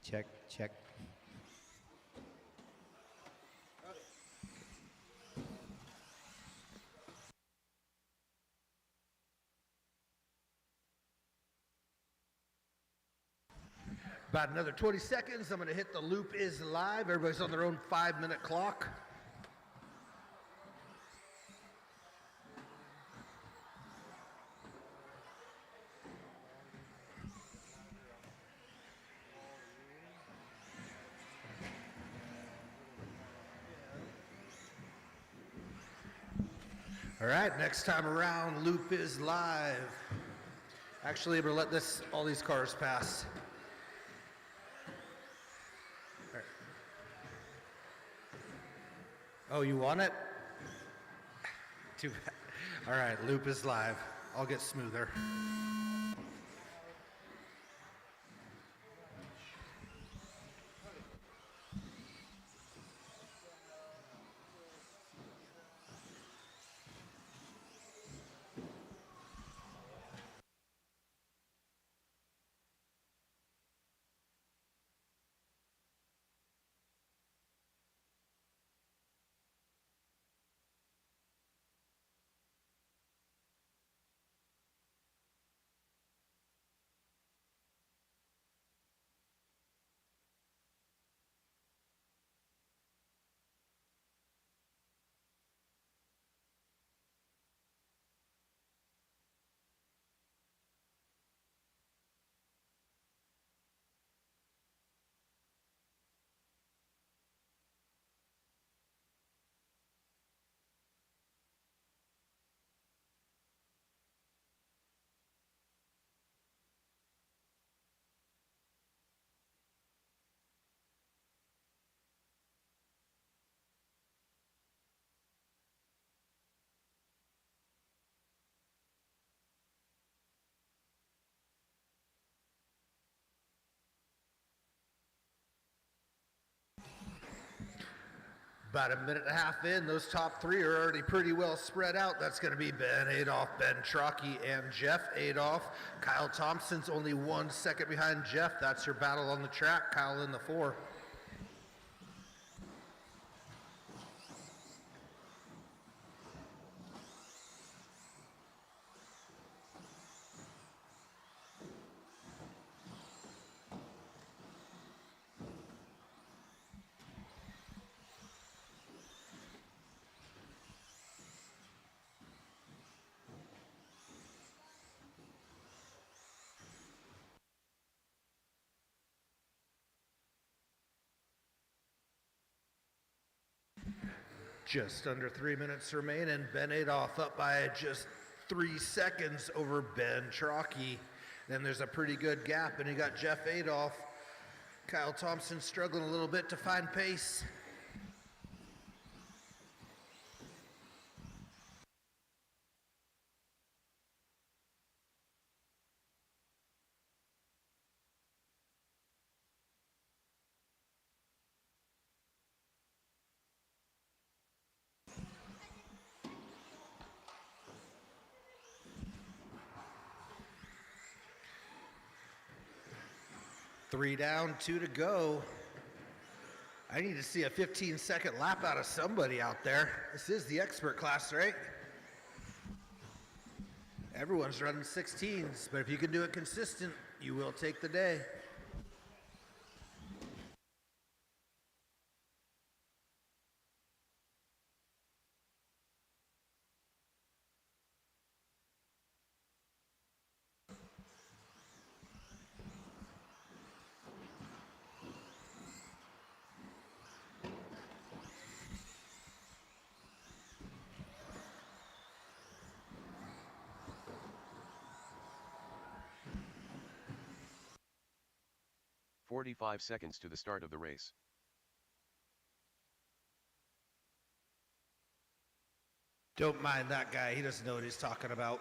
Check, check. About another 20 seconds, I'm going to hit the loop is live. Everybody's on their own 5-minute clock. All right, next time around, loop is live. Actually, we're going to let all these cars pass. Right. Oh, you want it? Too bad. All right, loop is live. I'll get smoother. About a minute and a half in, those top three are already pretty well spread out. That's going to be Ben Adolph, Ben Trocchi, and Jeff Adolph. Kyle Thompson's only 1 second behind Jeff. That's your battle on the track. Kyle in the 4. Just under 3 minutes remain, and Ben Adolph up by just 3 seconds over Ben Trocchi. Then there's a pretty good gap, and you got Jeff Adolph. Kyle Thompson struggling a little bit to find pace. Three down, 2 to go. I need to see a 15-second lap out of somebody out there. This is the expert class, right? Everyone's running 16s, but if you can do it consistent, you will take the day. "45 seconds to the start of the race. Don't mind that guy. He doesn't know what he's talking about.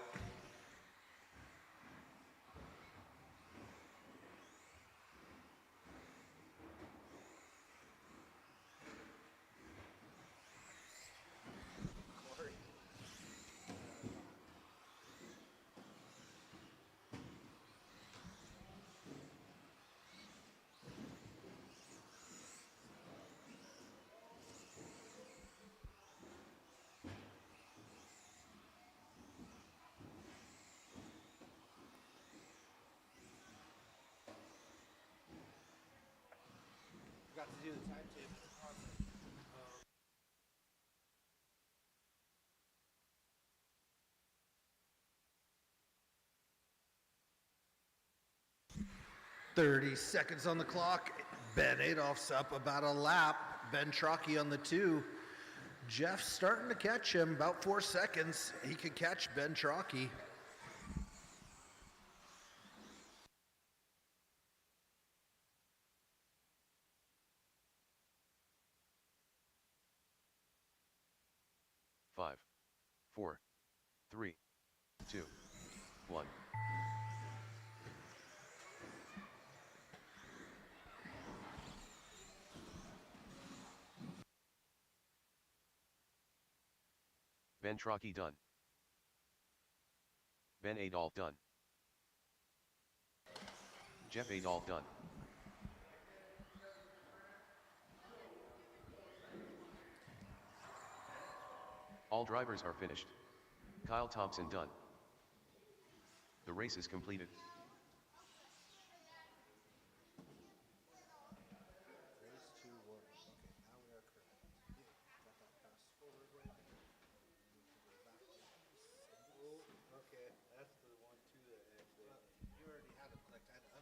to the timetable. 30 seconds on the clock. Ben Adolph's up about a lap. Ben Trocchi on the 2. Jeff's starting to catch him. About 4 seconds. He could catch Ben Trocchi. Five, 4, 3, 2, 1. Ben Trocchi done. Ben Adolph done. Jeff Adolph done. All drivers are finished. Kyle Thompson done. The race is completed. Okay, that's the one too that actually. You already had it clicked. I had to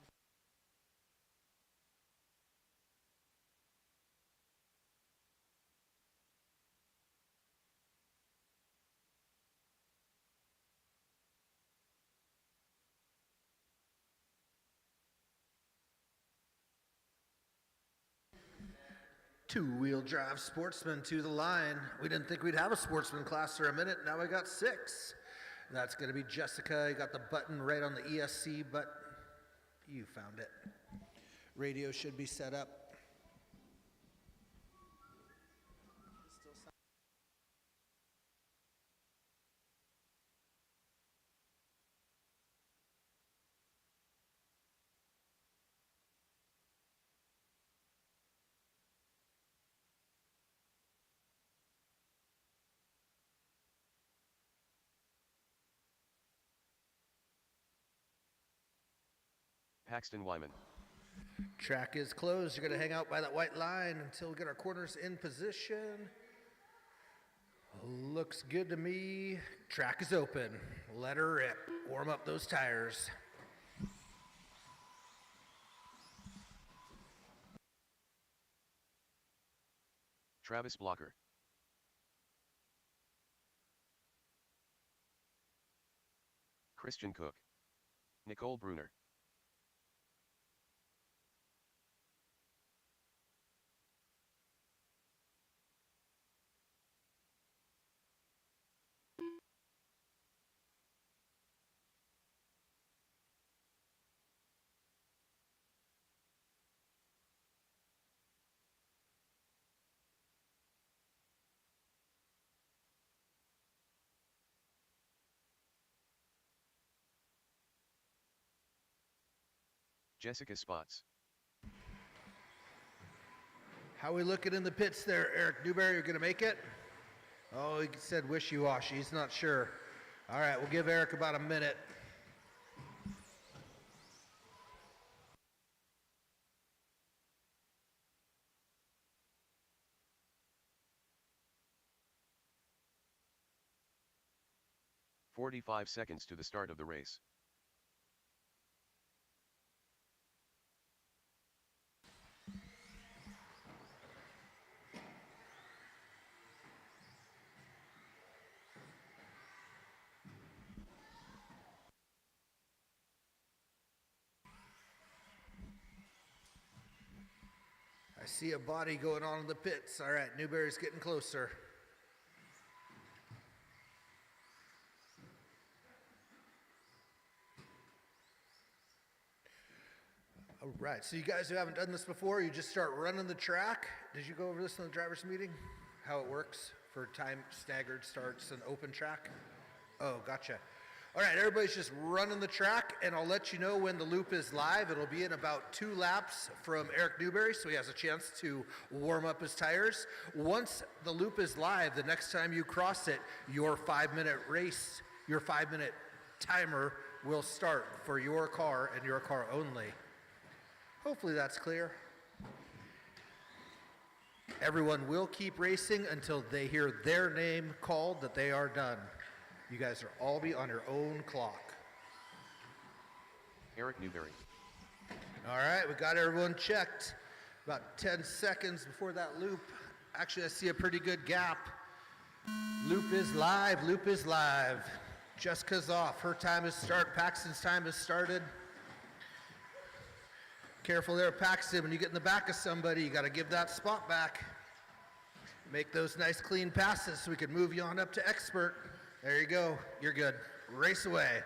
Two-wheel drive sportsman to the line. We didn't think we'd have a sportsman class for a minute. Now we got 6. That's going to be Jessica. You got the button right on the ESC, but you found it. Radio should be set up. Still Paxton Wyman. Track is closed. You're going to hang out by that white line until we get our corners in position. Looks good to me. Track is open. Let her rip. Warm up those tires. Travis Blocker. Christian Cook. Nicole Bruner. Jessica Spots. How we looking in the pits there, Eric Newberry? You're going to make it? Oh, he said wishy-washy. He's not sure. All right, we'll give Eric about a minute. "45 seconds to the start of the race. I see a body going on in the pits. All right, Newberry's getting closer. All right, so you guys who haven't done this before, you just start running the track. Did you go over this in the driver's meeting? How it works for time staggered starts and open track? Oh, gotcha. All right, everybody's just running the track, and I'll let you know when the loop is live. It'll be in about 2 laps from Eric Newberry, so he has a chance to warm up his tires. Once the loop is live, the next time you cross it, your 5-minute race, your 5-minute timer will start for your car and your car only. Hopefully that's clear. Everyone will keep racing until they hear their name called that they are done. You guys are all be on your own clock. Eric Newberry. All right, we got everyone checked. About 10 seconds before that loop. Actually, I see a pretty good gap. Loop is live, loop is live. Jessica's off, her time has started, Paxton's time has started. Careful there, Paxton, when you get in the back of somebody, you gotta give that spot back. Make those nice clean passes so we can move you on up to expert. There you go, you're good. Race away.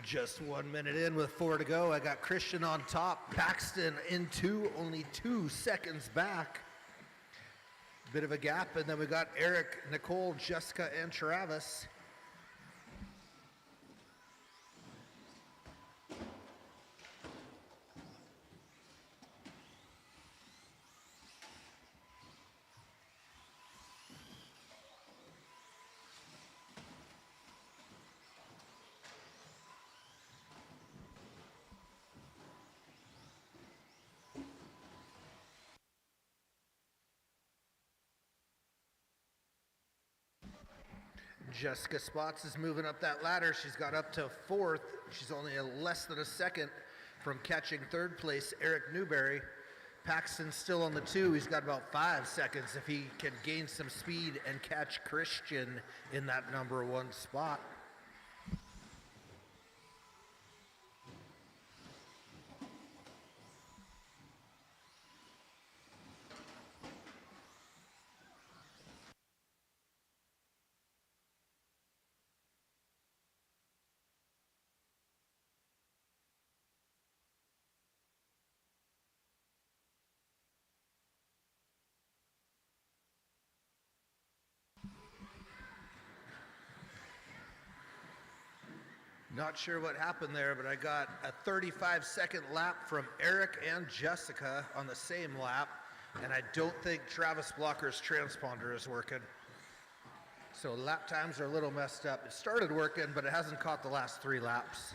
Just 1 minute in with 4 to go. I got Christian on top, Paxton in 2, only 2 seconds back. Bit of a gap, and then we got Eric, Nicole, Jessica, and Travis. Jessica Spots is moving up that ladder. She's got up to 4th. She's only less than a second from catching 3rd place, Eric Newberry. Paxton's still on the 2. He's got about 5 seconds if he can gain some speed and catch Christian in that number 1 spot. Not sure what happened there, but I got a 35-second lap from Eric and Jessica on the same lap, and I don't think Travis Blocker's transponder is working. So lap times are a little messed up. It started working, but it hasn't caught the last 3 laps.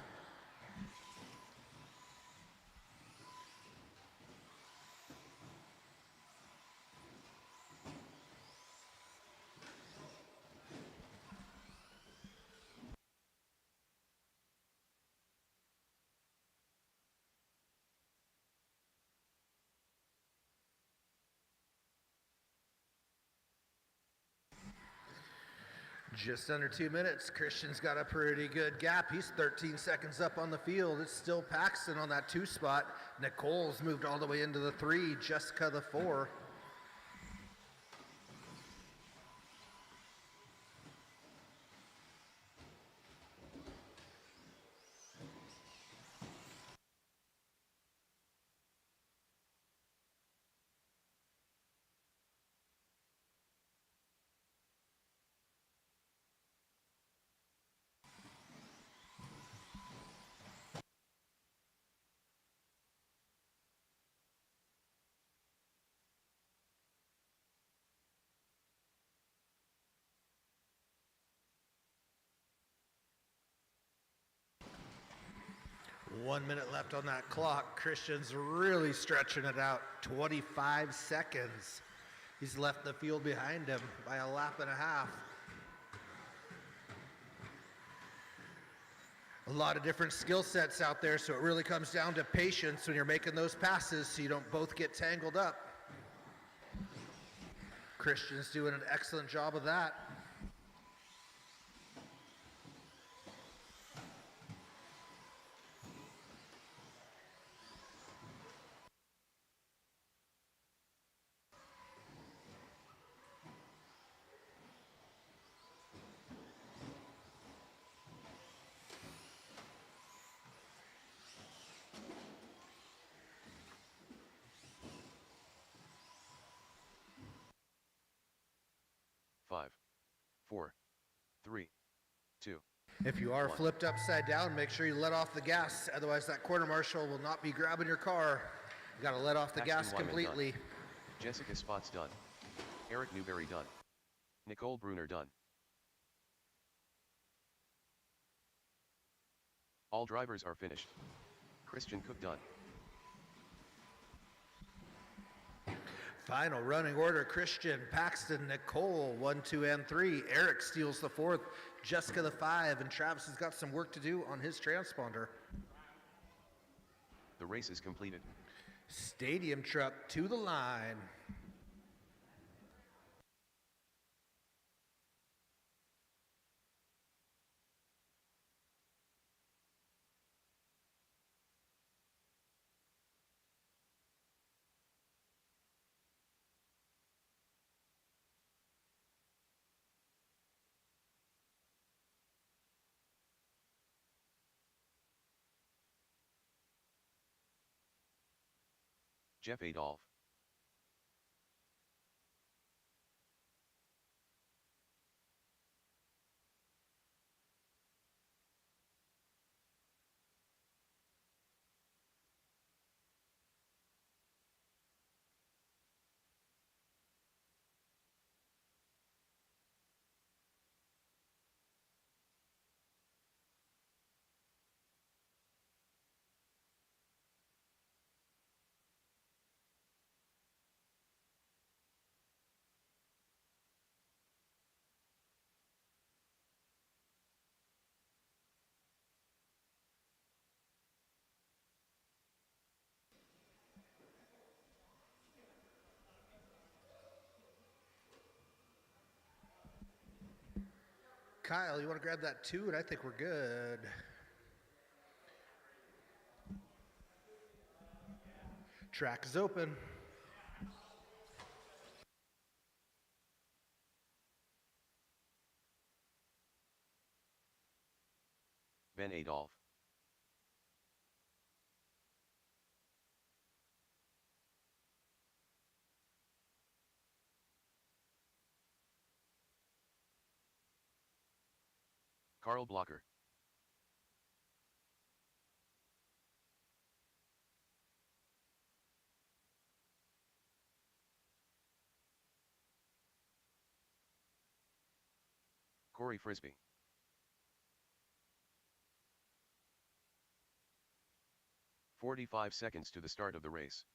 Just under 2 minutes. Christian's got a pretty good gap. He's 13 seconds up on the field. It's still Paxton on that 2 spot. Nicole's moved all the way into the 3. Jessica the 4. One minute left on that clock. Christian's really stretching it out. 25 seconds. He's left the field behind him by a lap and a half. A lot of different skill sets out there, so it really comes down to patience when you're making those passes so you don't both get tangled up. Christian's doing an excellent job of that. 4, 3, 2. If you are One. flipped upside down, make sure you let off the gas. Otherwise, that quarter marshal will not be grabbing your car. You got to let off the Paxton gas Wyman completely. done. Jessica Spots done. Eric Newberry done. Nicole Bruner done. All drivers are finished. Christian Cook done. Final running order: Christian, Paxton, Nicole, 1, 2, and 3. Eric steals the 4th, Jessica the 5, and Travis has got some work to do on his transponder. The race is completed. Stadium truck to the line. Jeff Adolph. Kyle, you want to grab that 2? And I think we're good. Track is open. Ben Adolph. Carl Blocker. Corey Frisbee. "45 seconds to the start of the race.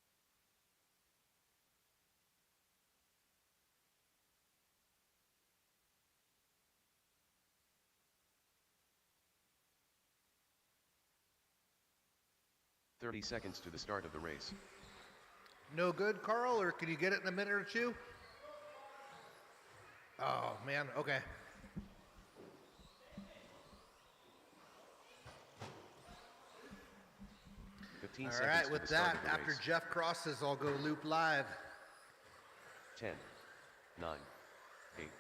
"30 seconds to the start of the race. No good, Carl, or can you get it in a minute or two? Oh, man, okay. 15 All seconds right, to with the start that, of the after race. Jeff crosses, I'll go loop live. 10, 9, 8.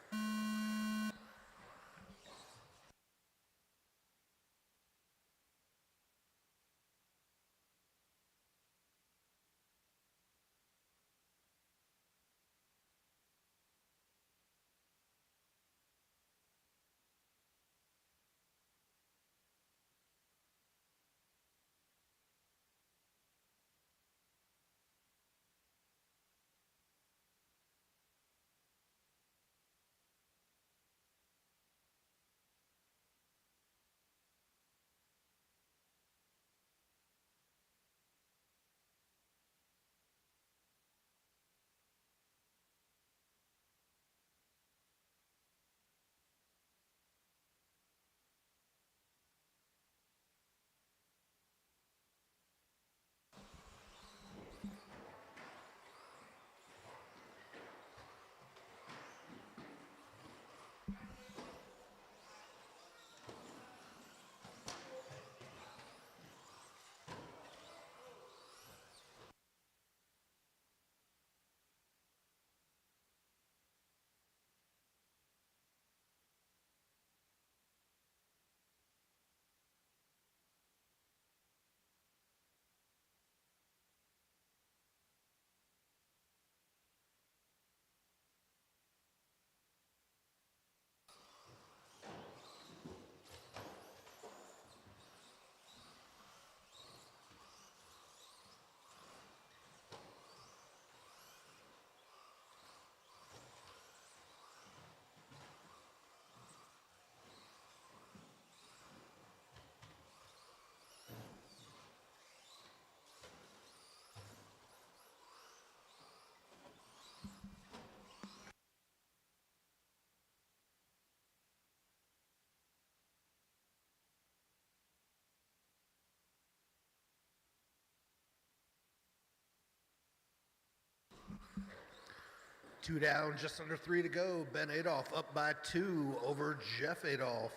2 down, just under 3 to go. Ben Adolph up by 2 over Jeff Adolph.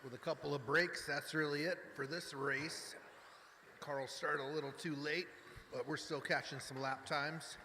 With a couple of breaks, that's really it for this race. Carl started a little too late, but we're still catching some lap times.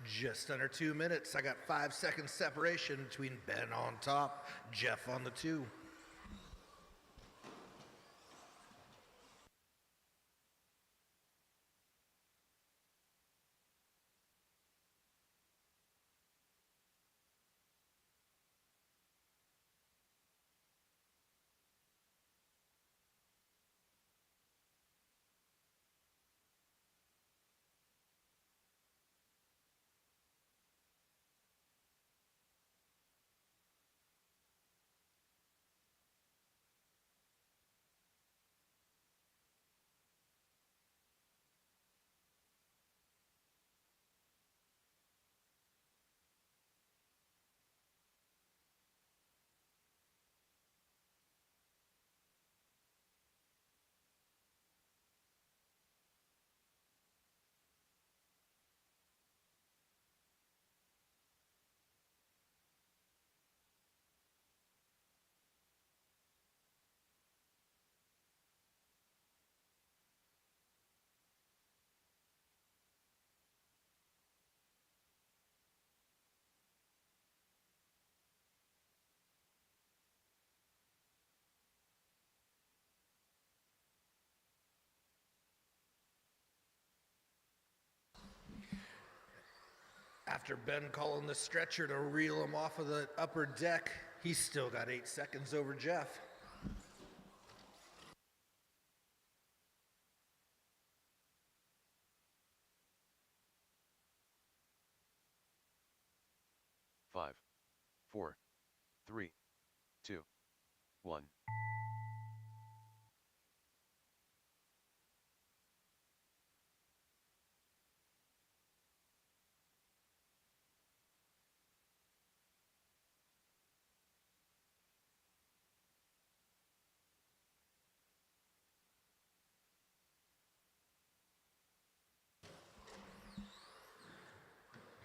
Just under 2 minutes. I got 5 seconds separation between Ben on top, Jeff on the 2. After Ben calling the stretcher to reel him off of the upper deck, he's still got 8 seconds over Jeff. Five, 4, 3, 2, 1.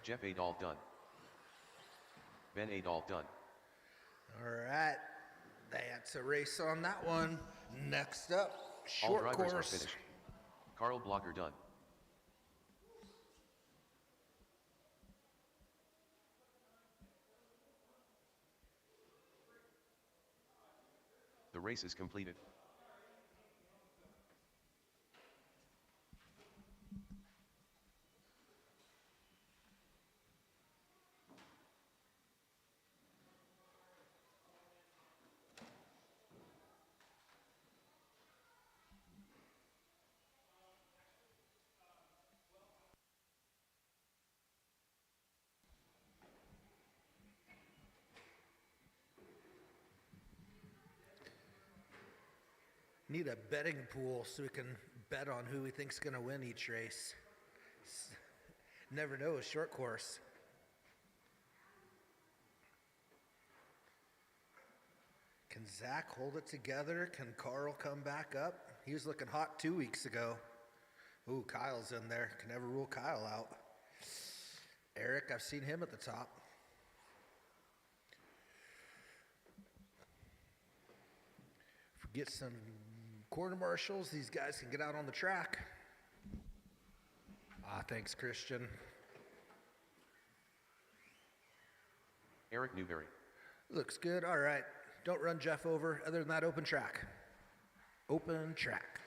Jeff Adolph done. Ben Adolph done. All right, that's a race on that one. Next up, All short drivers are course. finished. Carl Blocker done. The race is completed. Need a betting pool so we can bet on who we think's going to win each race. Never know a short course. Can Zach hold it together? Can Carl come back up? He was looking hot 2 weeks ago. Ooh, Kyle's in there. Can never rule Kyle out. Eric, I've seen him at the top. If we get some quarter marshals, these guys can get out on the track. Thanks, Christian. Eric Newberry. Looks good. All right. Don't run Jeff over. Other than that, open track. Open track.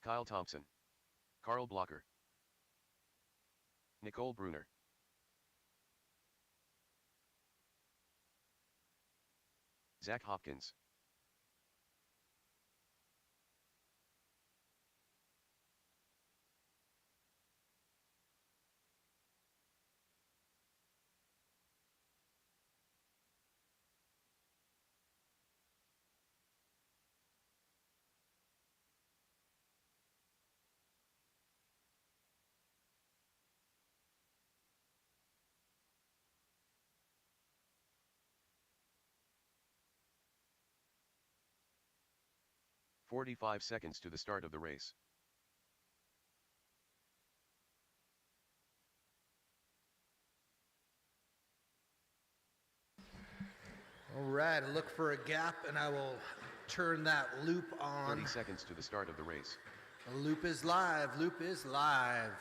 Kyle Thompson, Carl Blocker, Nicole Bruner, Zach Hopkins, "45 seconds to the start of the race. All right, I look for a gap and I will turn that loop on. 30 seconds to the start of the race. The loop is live, loop is live.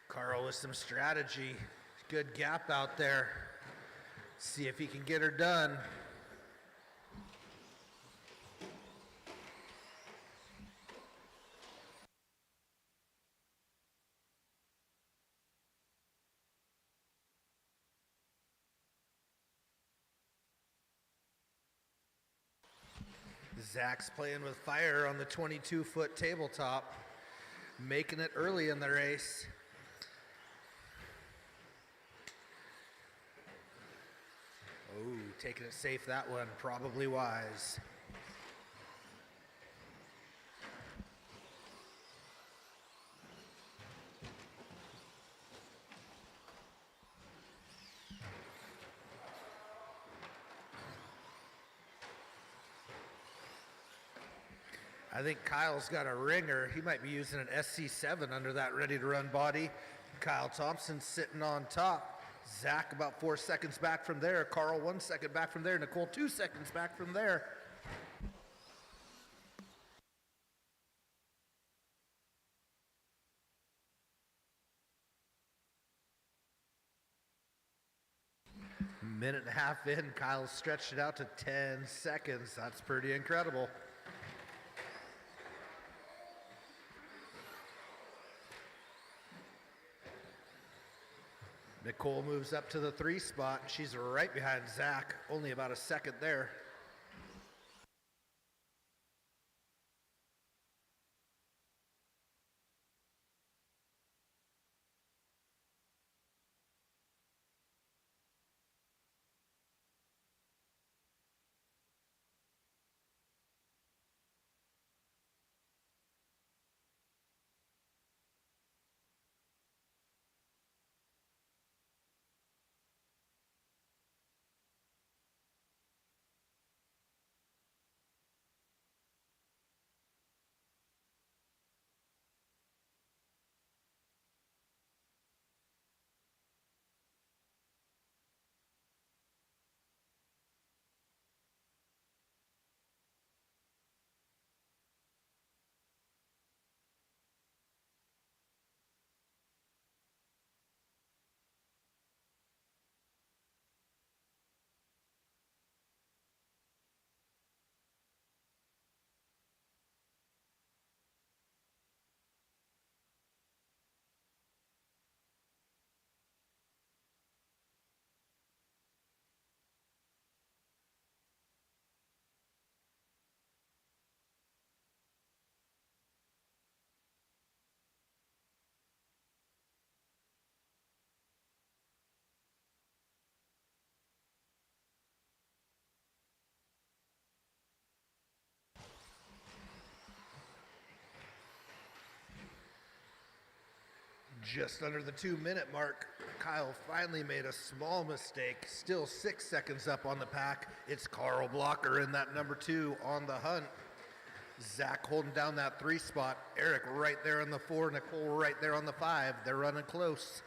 Carl with some strategy. Good gap out there. See if he can get her done. Zach's playing with fire on the 22-foot tabletop, making it early in the race. Oh, taking it safe that one, probably wise. I think Kyle's got a ringer. He might be using an SC7 under that ready-to-run body. Kyle Thompson sitting on top. Zach about 4 seconds back from there. Carl 1 second back from there. Nicole 2 seconds back from there. Minute and a half in, Kyle's stretched it out to 10 seconds. That's pretty incredible. Nicole moves up to the 3 spot. She's right behind Zach, only about a second there. Just under the 2-minute mark, Kyle finally made a small mistake. Still 6 seconds up on the pack. It's Carl Blocker in that number 2 on the hunt. Zach holding down that 3 spot. Eric right there on the 4. Nicole right there on the 5. They're running close.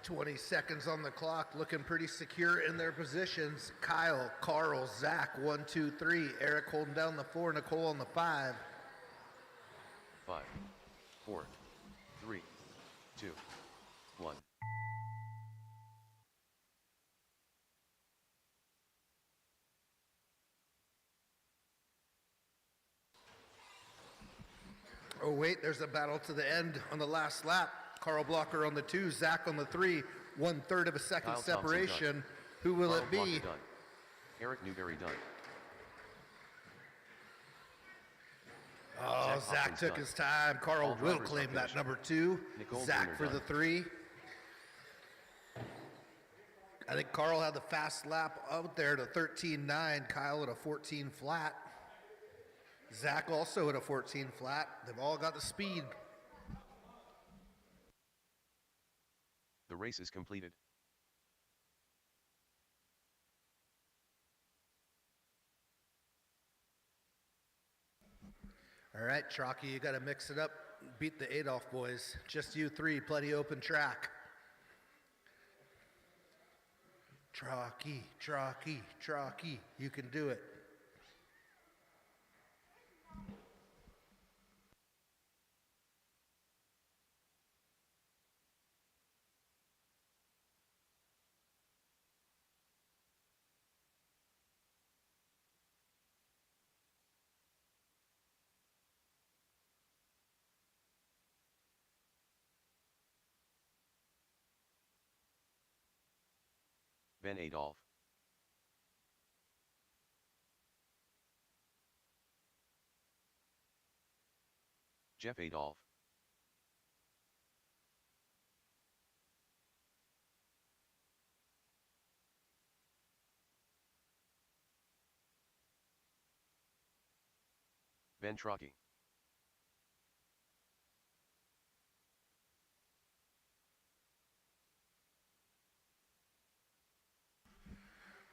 20 seconds on the clock, looking pretty secure in their positions. Kyle, Carl, Zach, 1, 2, 3. Eric holding down the 4, Nicole on the 5. 5, 4, 3, 2, 1. Oh wait, there's a battle to the end on the last lap. Carl Blocker on the 2, Zach on the 3, 1/3 of a second Kyle Thompson separation. done. Who will Carl it be? Blocker done. Eric Newberry done. Oh, Zach Hopkins took done. his time. Carl All will drivers claim are that finished. number 2. Nicole Zach Bruner for the done. 3. I think Carl had the fast lap out there to 13.9. Kyle at a 14 flat. Zach also at a 14 flat. They've all got the speed. The race is completed. All right, Chalky, you got to mix it up. Beat the Adolph boys. Just you 3, plenty open track. Chalky, Chalky, Chalky, you can do it. Ben Adolph. Jeff Adolph. Ben Trocki.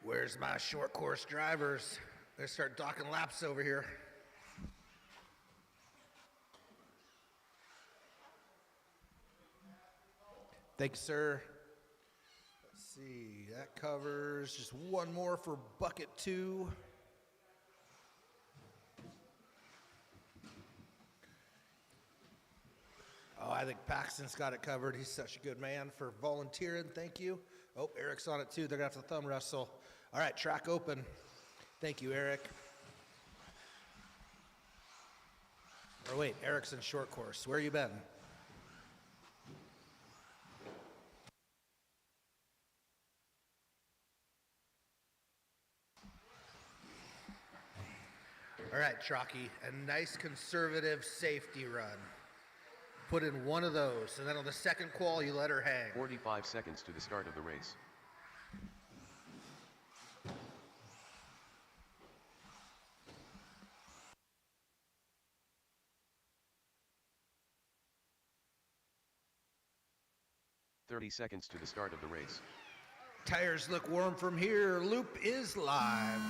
Where's my short course drivers? Let's start docking laps over here. Thank you, sir. Let's see, that covers just one more for bucket 2. Oh, I think Paxton's got it covered. He's such a good man for volunteering. Thank you. Oh, Eric's on it too. They're going to have to thumb wrestle. All right, track open. Thank you, Eric. Or wait, Eric's in short course. Where you been? All right, Chalky, a nice conservative safety run. Put in one of those, and then on the second qual, you let her hang. 45 seconds to the start of the race. "30 seconds to the start of the race. Tires look warm from here. Loop is live.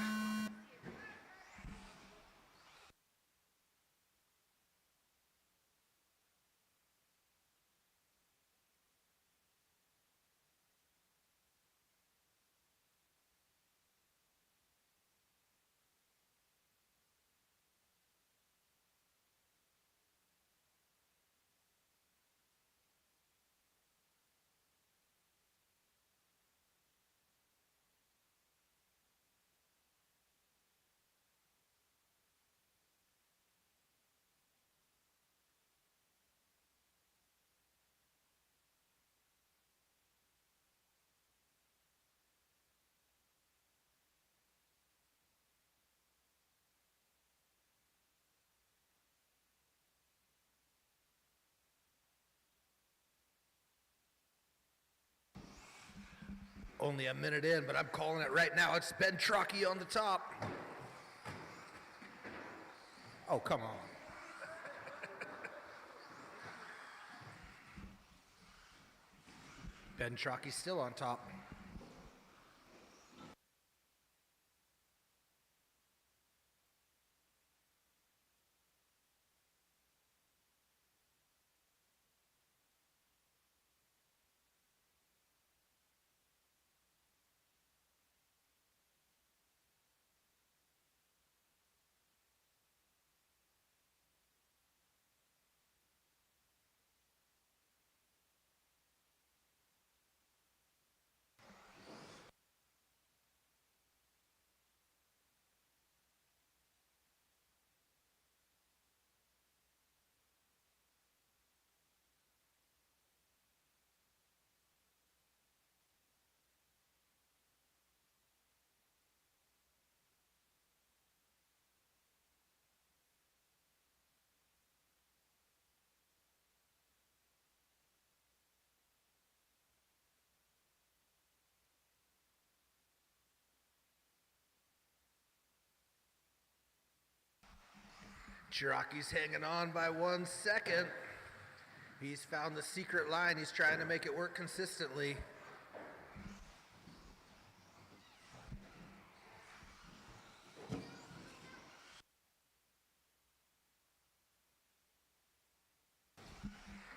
Only a minute in, but I'm calling it right now. It's Ben Trocki on the top. Oh, come on. Ben Trocki's still on top. Chiraki's hanging on by 1 second. He's found the secret line. He's trying to make it work consistently.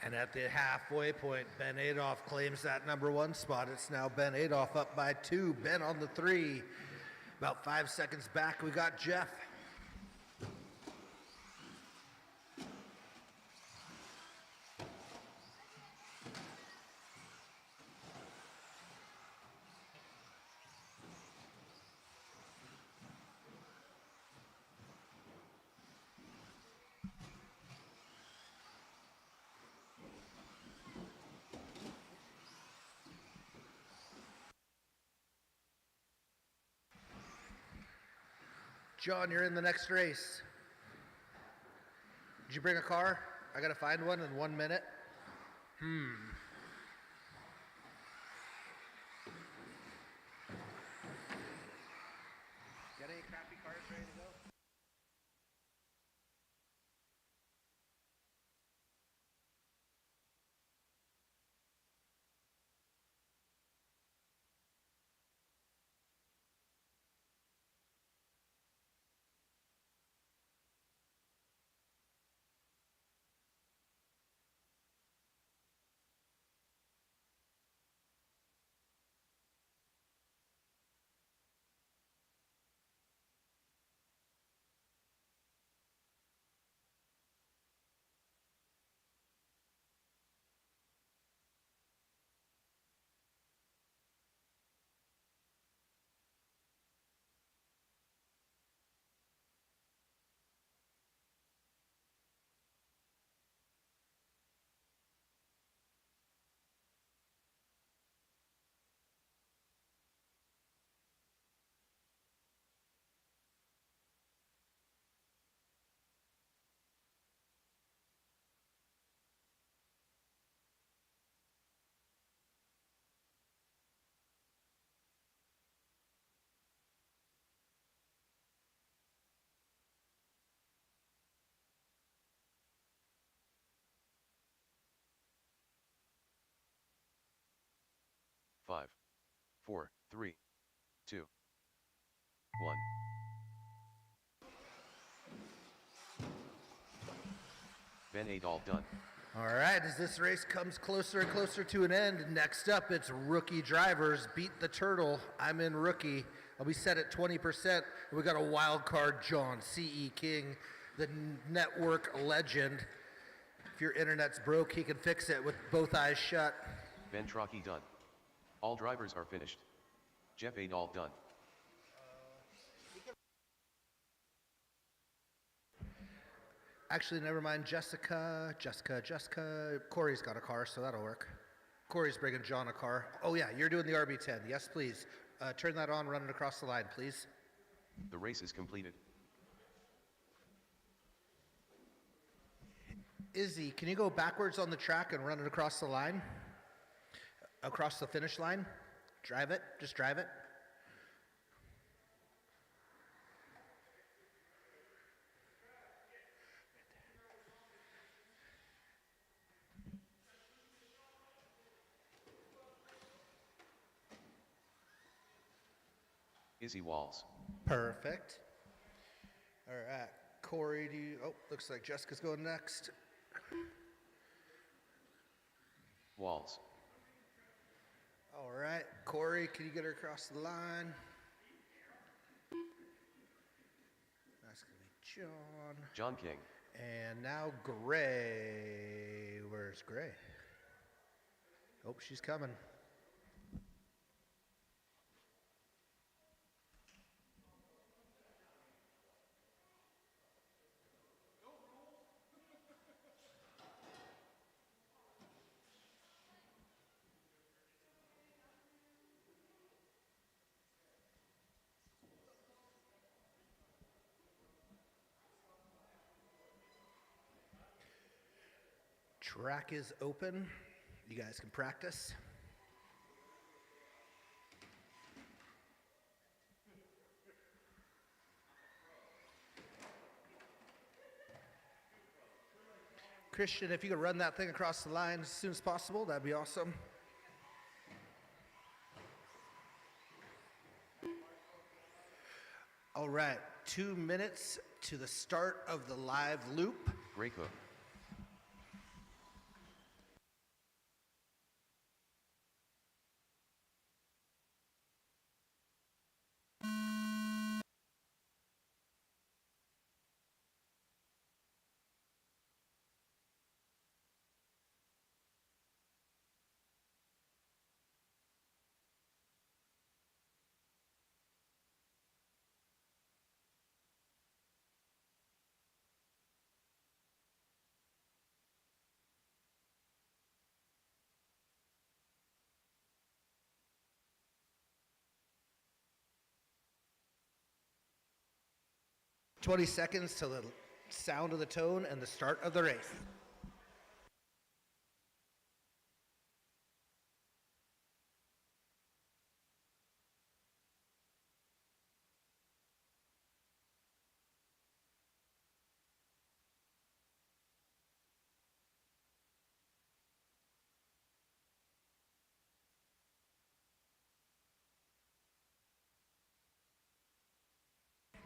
And at the halfway point, Ben Adolph claims that #1 spot. It's now Ben Adolph up by 2. Ben on the 3. About 5 seconds back, we got Jeff. John, you're in the next race. Did you bring a car? I gotta find one in 1 minute. Got any crappy cars ready to go? Five, 4, 3, 2, 1. Ben Adolph done. All right, as this race comes closer and closer to an end, next up it's rookie drivers. Beat the Turtle. I'm in rookie. I'll be set at 20%. We got a wild card, John C.E. King, the network legend. If your internet's broke, he can fix it with both eyes shut. Ben Trocchi done. All drivers are finished. Jeff Adolph done. Actually, never mind. Jessica. Corey's got a car, so that'll work. Corey's bringing John a car. Oh yeah, you're doing the RB10. Yes, please. Turn that on, run it across the line, please. The race is completed. Izzy, can you go backwards on the track and run it across the line? Across the finish line? Drive it. Just drive it. Izzy Walls. Perfect. All right. Corey, do you... Oh, looks like Jessica's going next. Walls. All right. Corey, can you get her across the line? That's going to be John. John King. And now Gray. Where's Gray? Oh, she's coming. Track is open. You guys can practice. Christian, if you could run that thing across the line as soon as possible, that'd be awesome. All right, 2 minutes to the start of the live loop. Brake hook. Twenty seconds till the sound of the tone and the start of the race.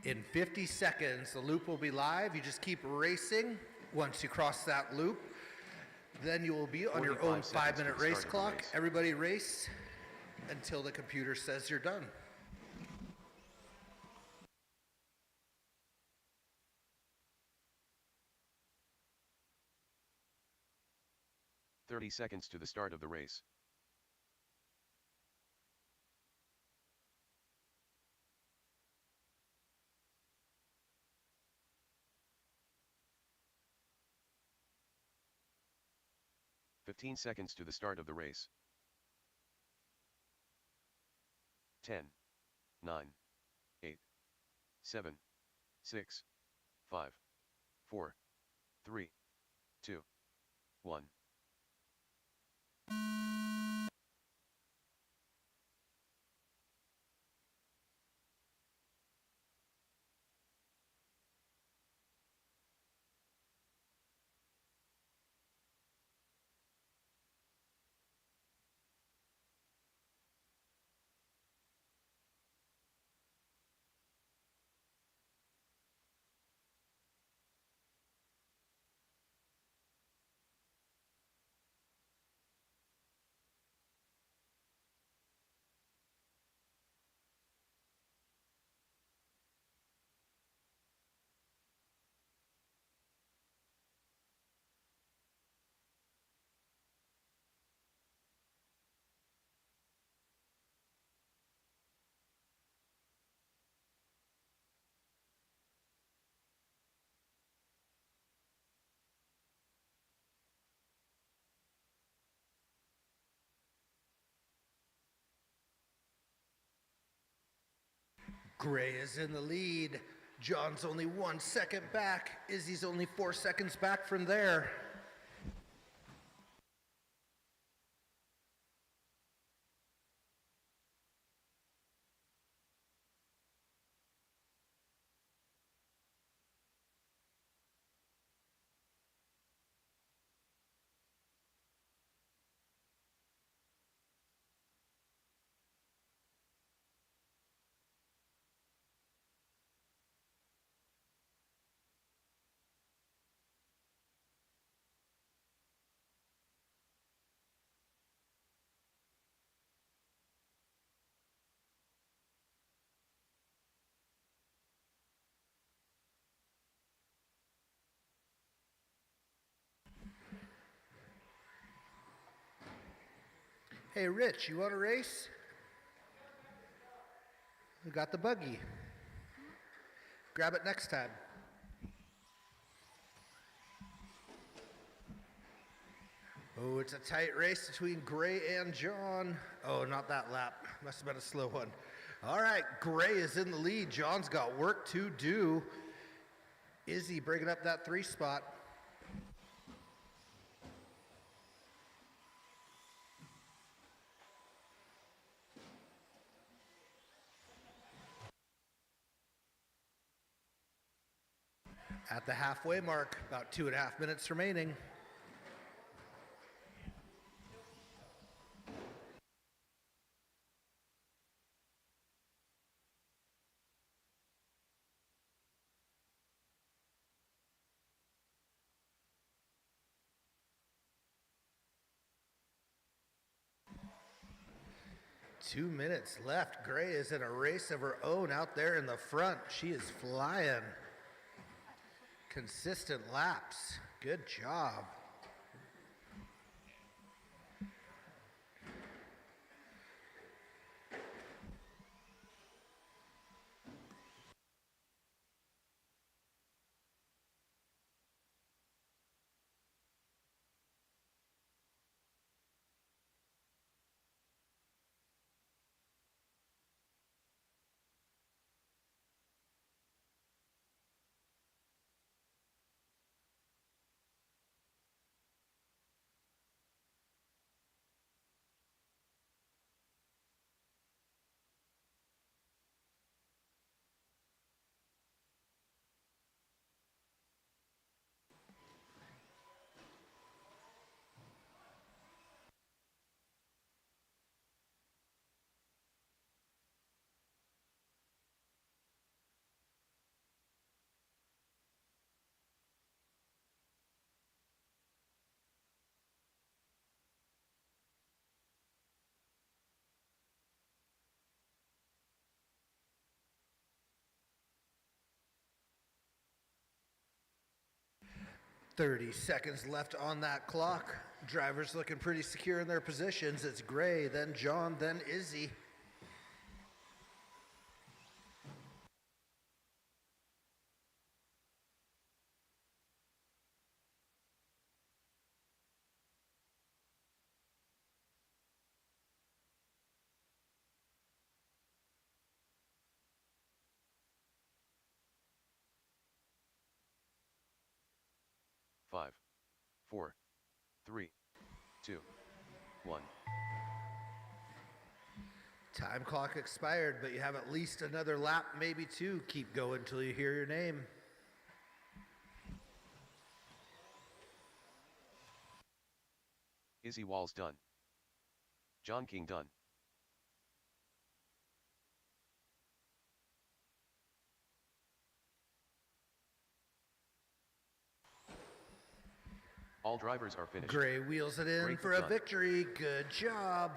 In 50 seconds, the loop will be live. You just keep racing. Once you cross that loop, then you will be on your own 5-minute race clock. Everybody race until the computer says you're done. "30 seconds to the start of the race. "15 seconds to the start of the race. 10, 9, 8, 7, 6, 5, 4, 3, 2, 1. Gray is in the lead. John's only 1 second back. Izzy's only 4 seconds back from there. Hey, Rich, you want to race? We got the buggy. Grab it next time. Oh, it's a tight race between Gray and John. Oh, not that lap. Must have been a slow one. All right, Gray is in the lead. John's got work to do. Izzy breaking up that 3 spot. At the halfway mark, about 2.5 minutes remaining. 2 minutes left. Gray is in a race of her own out there in the front. She is flying. Consistent laps. Good job. "30 seconds left on that clock. Drivers looking pretty secure in their positions. It's Gray, then John, then Izzy. Five, 4, 3, 2, 1. Time clock expired, but you have at least another lap, maybe two. Keep going till you hear your name. Izzy Walls done. John King done. All drivers are finished. Gray wheels it in Great for a done. victory. Good job.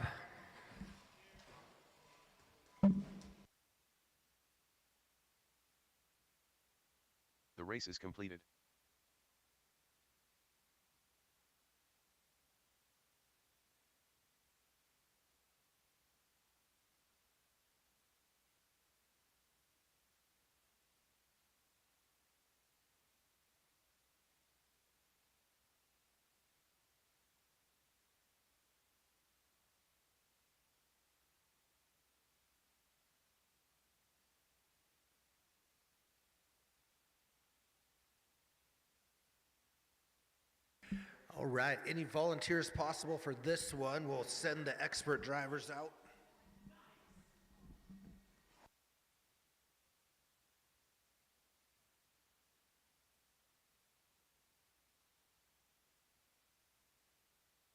The race is completed. All right, any volunteers possible for this one? We'll send the expert drivers out.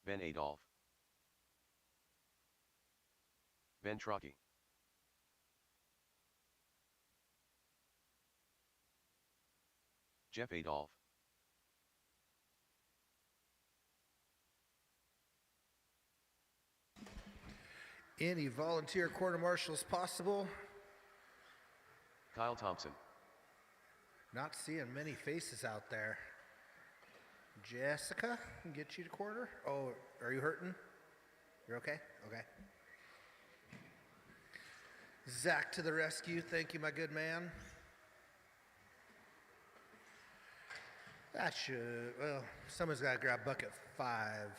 Ben Adolph. Ben Trocki. Jeff Adolph. Any volunteer quarter marshals possible? Kyle Thompson. Not seeing many faces out there. Jessica, can get you to quarter. Oh, are you hurting? You're okay? Okay. Zach to the rescue. Thank you, my good man. That should, well, someone's got to grab bucket 5.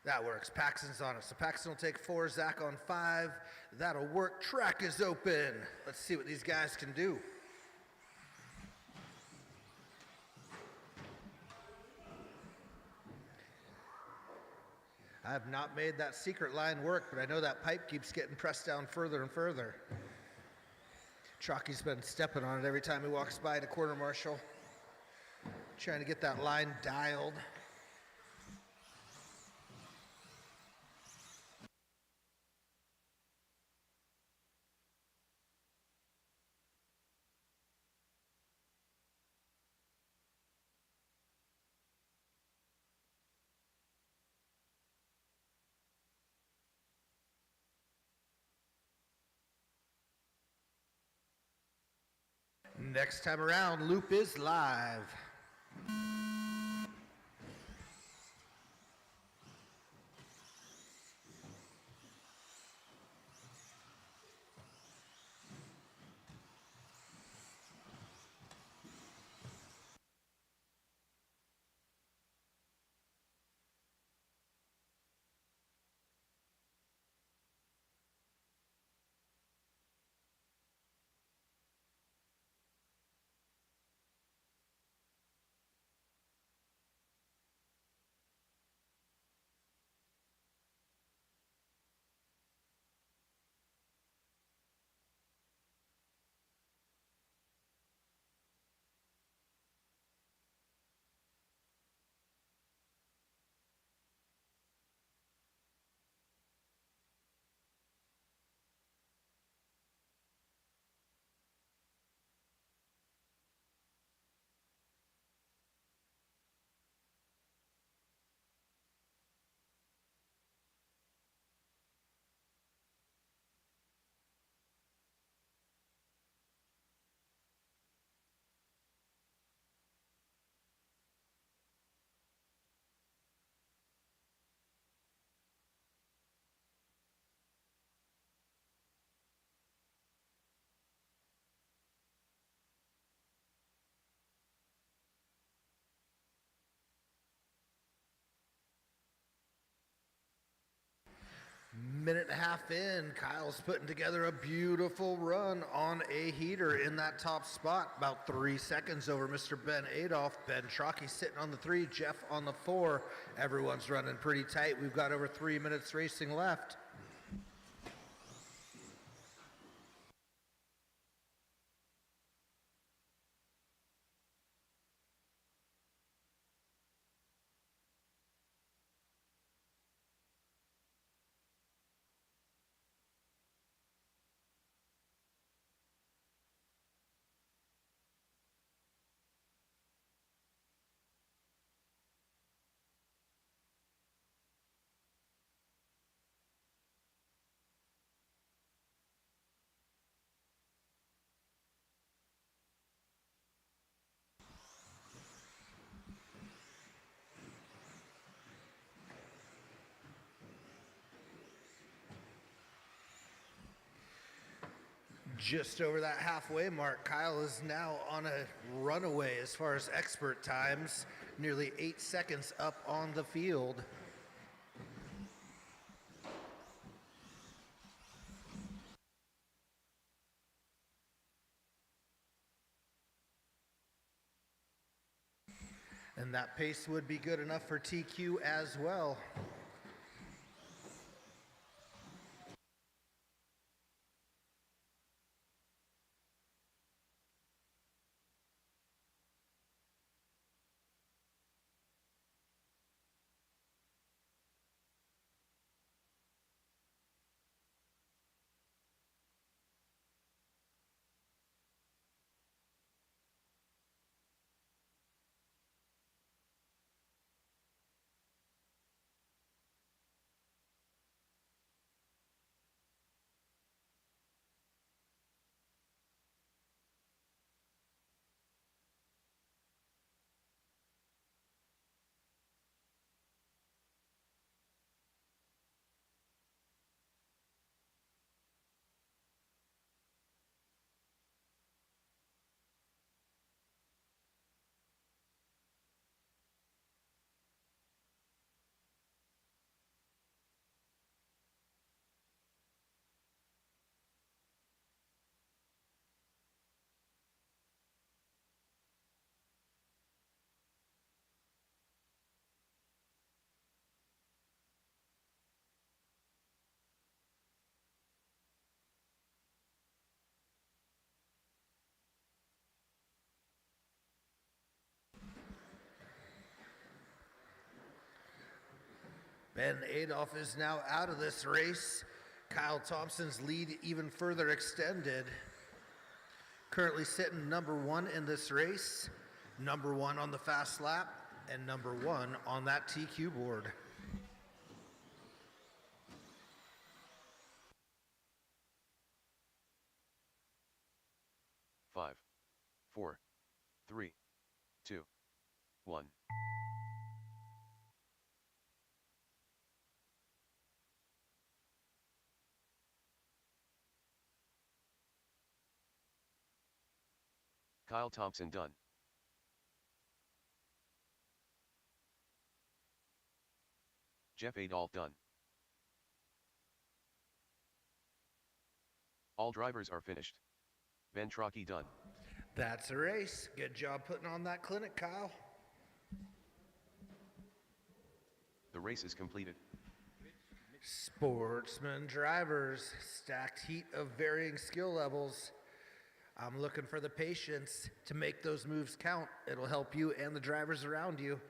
That works. Paxton's on it. So Paxton will take 4, Zach on 5. That'll work. Track is open. Let's see what these guys can do. I have not made that secret line work, but I know that pipe keeps getting pressed down further and further. Chalky's been stepping on it every time he walks by the quarter marshal, trying to get that line dialed. Next time around, loop is live. Minute and a half in, Kyle's putting together a beautiful run on a heater in that top spot. About 3 seconds over Mr. Ben Adolph. Ben Trocchi sitting on the 3, Jeff on the 4. Everyone's running pretty tight. We've got over 3 minutes racing left. Just over that halfway mark, Kyle is now on a runaway as far as expert times, nearly 8 seconds up on the field. And that pace would be good enough for TQ as well. Ben Adolph is now out of this race. Kyle Thompson's lead even further extended. Currently sitting number 1 in this race, number 1 on the fast lap, and number 1 on that TQ board. 5, 4, 3, 2, 1. Kyle Thompson done. Jeff Adolph done. All drivers are finished. Ben Trocchi done. That's a race. Good job putting on that clinic, Kyle. The race is completed. Sportsman drivers, stacked heat of varying skill levels. I'm looking for the patience to make those moves count. It'll help you and the drivers around you.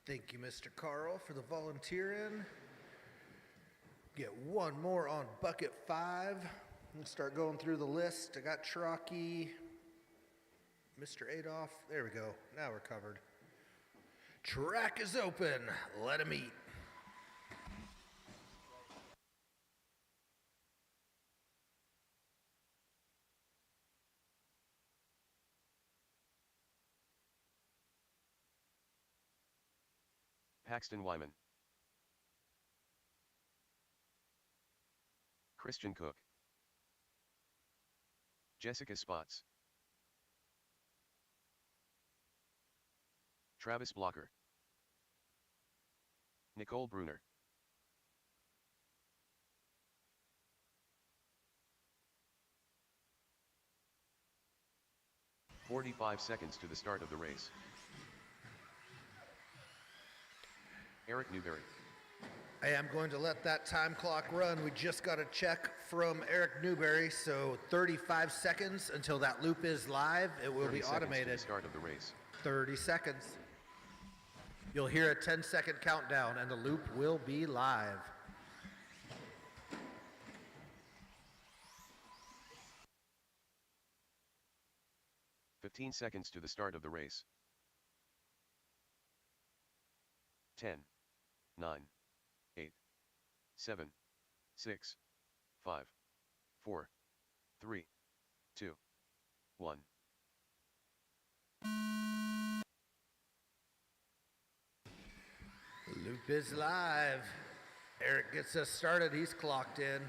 Thank you, Mr. Carl, for the volunteering. Get one more on bucket 5. Let's start going through the list. I got Trocchi, Mr. Adolph. There we go. Now we're covered. Track is open. Let him eat. Paxton Wyman. Christian Cook. Jessica Spots. Travis Blocker. Nicole Bruner. "45 seconds to the start of the race. Eric Newberry. I am going to let that time clock run. We just got a check from Eric Newberry, so 35 seconds until that loop is live. It will 30 be seconds to automated. the start of the race. 30 seconds. You'll hear a 10-second countdown and the loop will be live. "15 seconds to the start of the race. 10, 9, 8, 7, 6, 5, 4, 3, 2, 1. Loop is live. Eric gets us started. He's clocked in.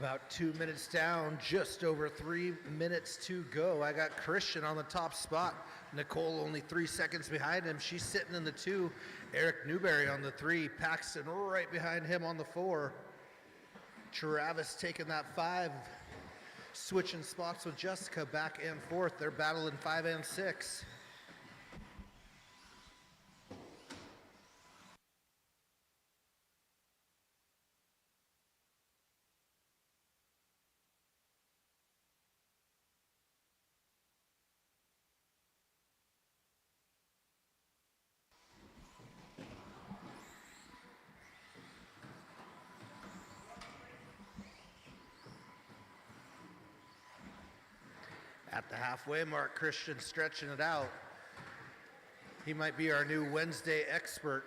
About 2 minutes down, just over 3 minutes to go. I got Christian on the top spot. Nicole only 3 seconds behind him. She's sitting in the 2. Eric Newberry on the 3. Paxton right behind him on the 4. Travis taking that 5. Switching spots with Jessica back and forth. They're battling 5 and 6. At the halfway mark, Christian stretching it out. He might be our new Wednesday expert.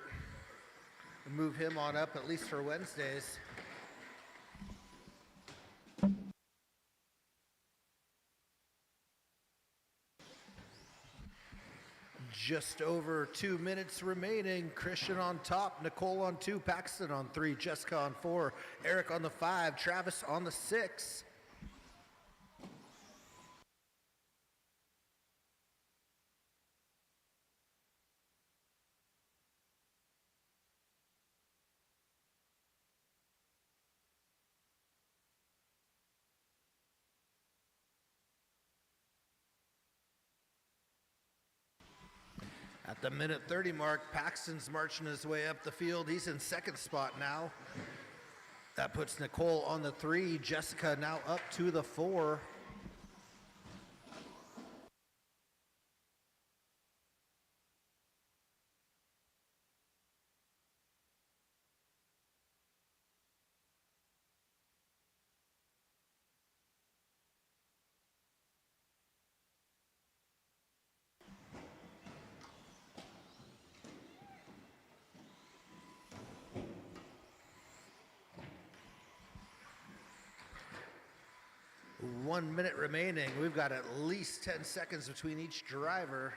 Move him on up at least for Wednesdays. Just over 2 minutes remaining. Christian on top, Nicole on 2, Paxton on 3, Jessica on 4, Eric on the 5, Travis on the 6. At the minute 30 mark, Paxton's marching his way up the field. He's in second spot now. That puts Nicole on the 3, Jessica now up to the 4. One minute remaining. We've got at least 10 seconds between each driver.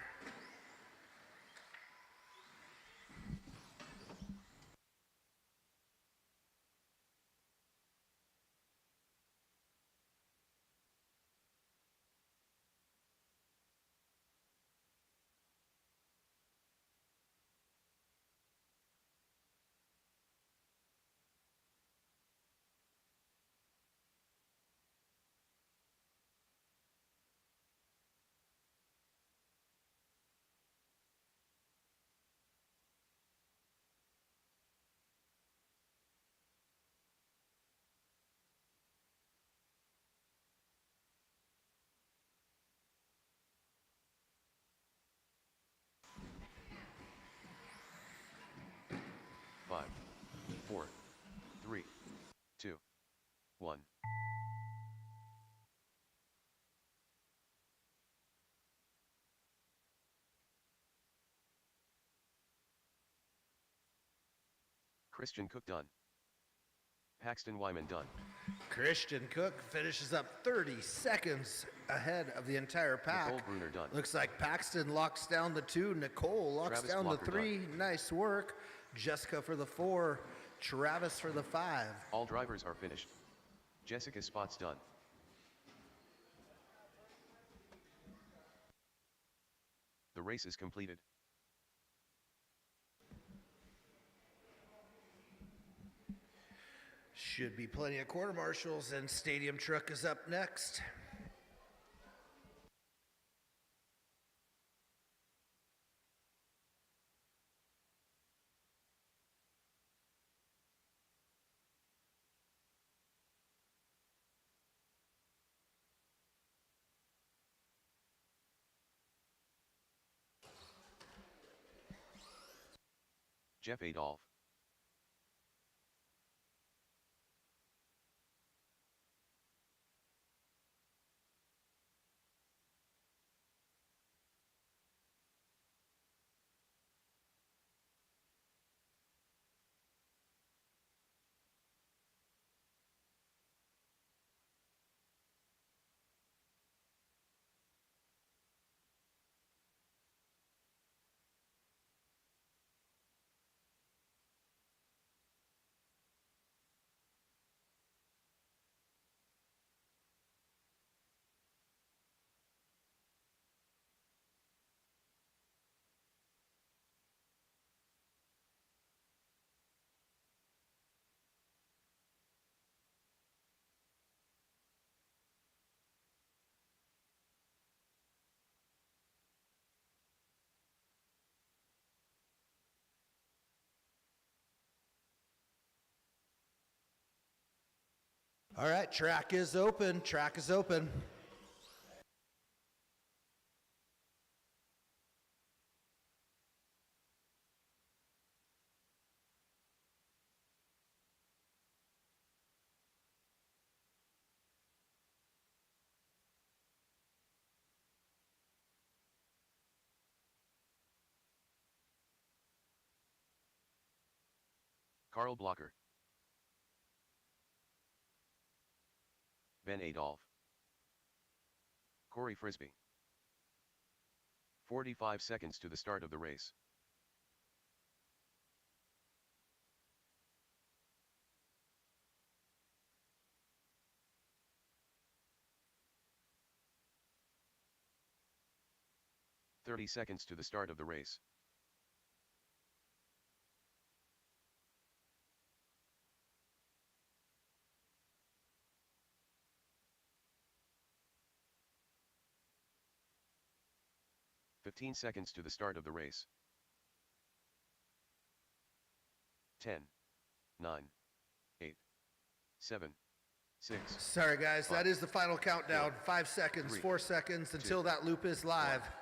Five, 4, 3, 2, 1. Christian Cook done. Paxton Wyman done. Christian Cook finishes up 30 seconds ahead of the entire pack. Nicole Bruner done. Looks like Paxton locks down the 2. Nicole locks Travis down Blocker the 3. Nice work. Jessica for the 4. Travis for the 5. All drivers are finished. Jessica spots done. The race is completed. Should be plenty of quarter marshals, and Stadium Truck is up next. Jeff Adolph. All right, track is open. Track is open. Carl Blocker. Ben Adolph. Corey Frisbee. 45 seconds to the start of the race. "30 seconds to the start of the race. "15 seconds to the start of the race. 10, 9, 8, 7, 6. Sorry, guys, that 5, is the final countdown. 4, 5 seconds, 3, 4 seconds until 2, that loop is live. 1.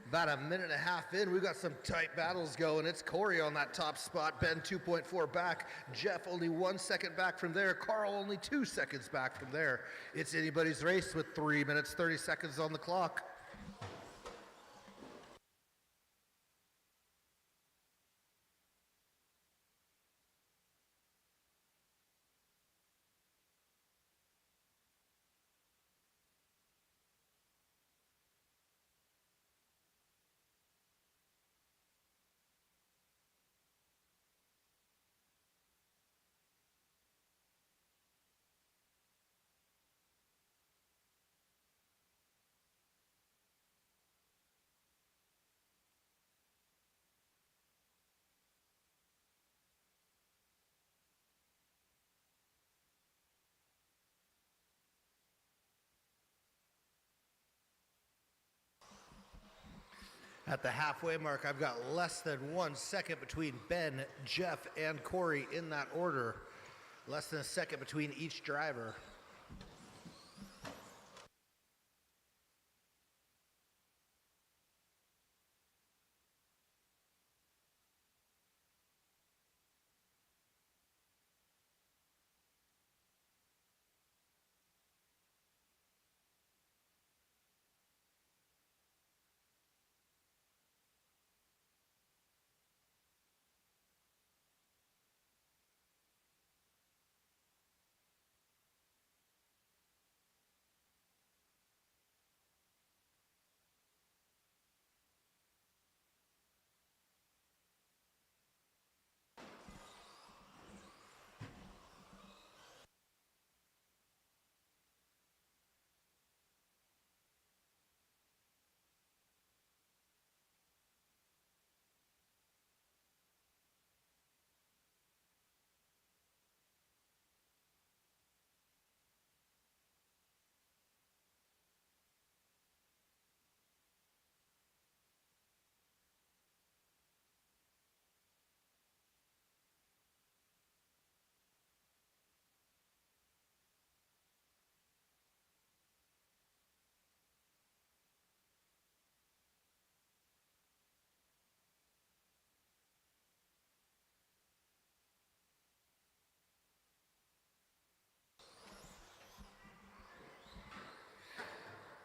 About a minute and a half in, we've got some tight battles going. It's Corey on that top spot. Ben 2.4 back. Jeff only 1 second back from there. Carl only 2 seconds back from there. It's anybody's race with 3 minutes, 30 seconds on the clock. At the halfway mark, I've got less than 1 second between Ben, Jeff, and Corey in that order. Less than a second between each driver.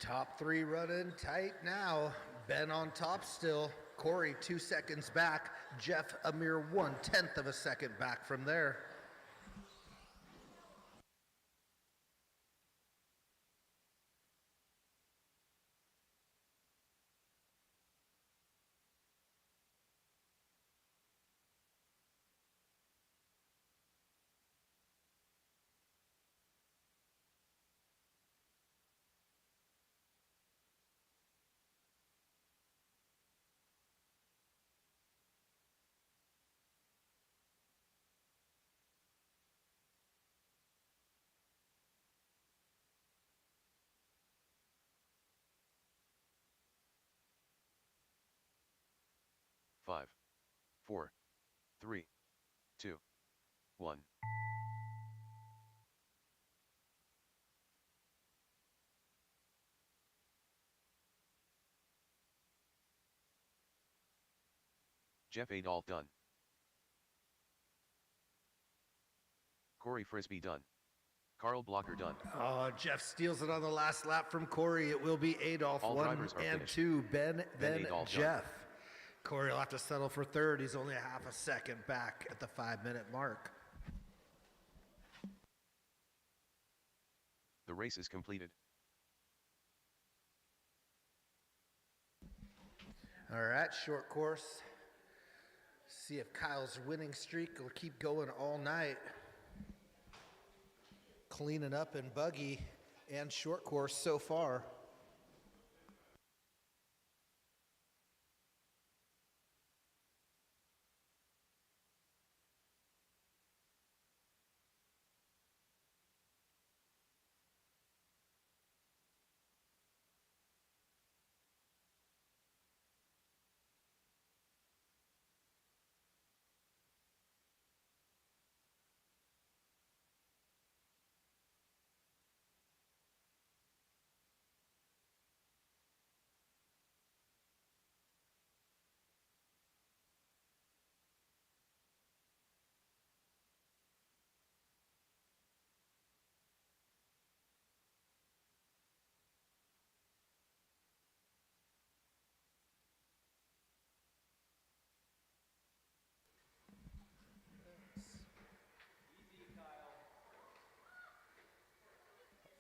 Top three running tight now. Ben on top still. Corey 2 seconds back. Jeff a mere 1/10 of a second back from there. Five, 4, 3, 2, 1. Jeff Adolph done. Corey Frisbee done. Carl Blocker done. Oh, Jeff steals it on the last lap from Corey. It will be Adolph All 1 drivers are and finished. 2. Ben, then Adolph Jeff. done. Corey will have to settle for third. He's only a half a second back at the 5-minute mark. The race is completed. All right, short course. See if Kyle's winning streak will keep going all night. Cleaning up in buggy and short course so far.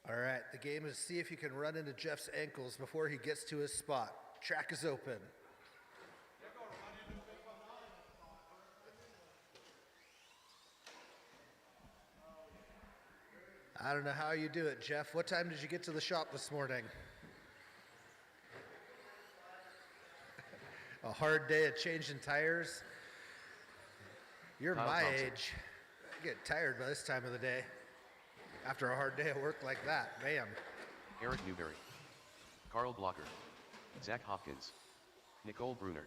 All right, the game is see if you can run into Jeff's ankles before he gets to his spot. Track is open. I don't know how you do it, Jeff. What time did you get to the shop this morning? A hard day of changing tires? You're Kyle my Thompson. age. I get tired by this time of the day. After a hard day of work like that, man. Eric Newberry. Carl Blocker. Zach Hopkins. Nicole Bruner.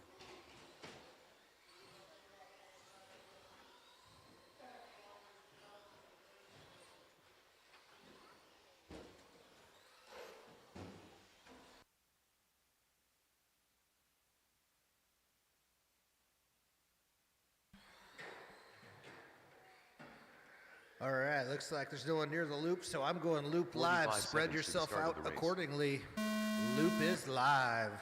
All right, looks like there's no one near the loop, so I'm going loop 45 live. Spread seconds to the yourself start of out the race. accordingly. Loop is live.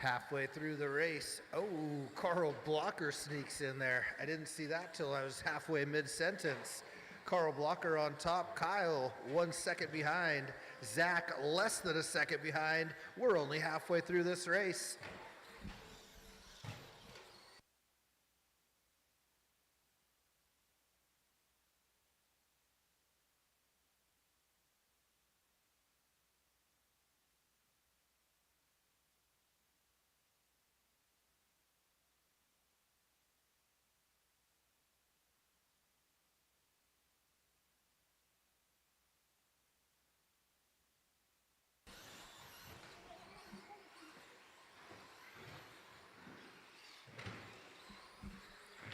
Halfway through the race, oh, Carl Blocker sneaks in there. I didn't see that till I was halfway mid-sentence. Carl Blocker on top, Kyle 1 second behind, Zach less than a second behind. We're only halfway through this race.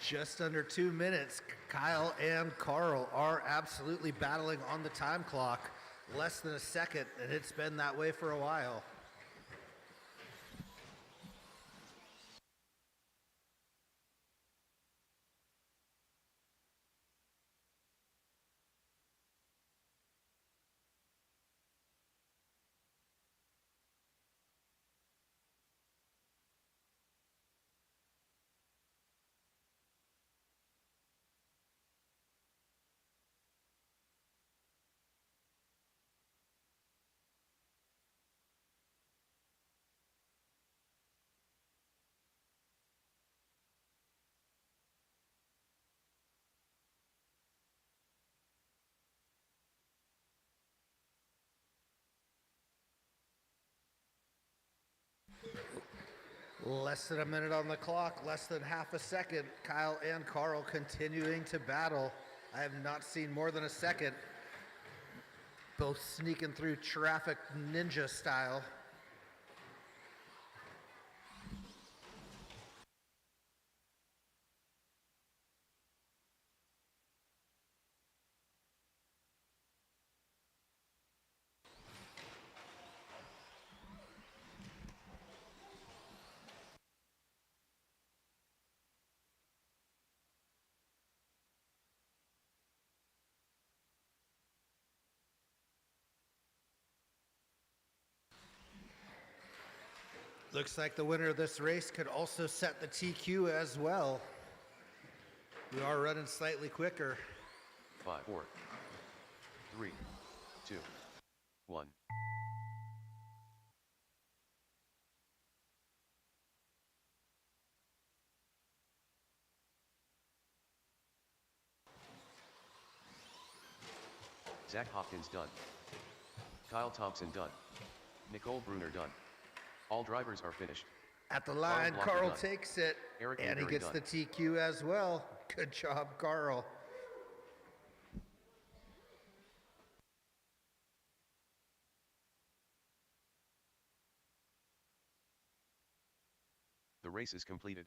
Just under 2 minutes, Kyle and Carl are absolutely battling on the time clock. Less than a second, and it's been that way for a while. Less than a minute on the clock, less than half a second. Kyle and Carl continuing to battle. I have not seen more than a second. Both sneaking through traffic ninja style. Looks like the winner of this race could also set the TQ as well. We are running slightly quicker. 5, 4, 3, 2, 1. Zach Hopkins done. Kyle Thompson done. Nicole Bruner done. All drivers are finished. At the line, Carl done. takes it, Eric and he Newberry gets done. the TQ as well. Good job, Carl. The race is completed.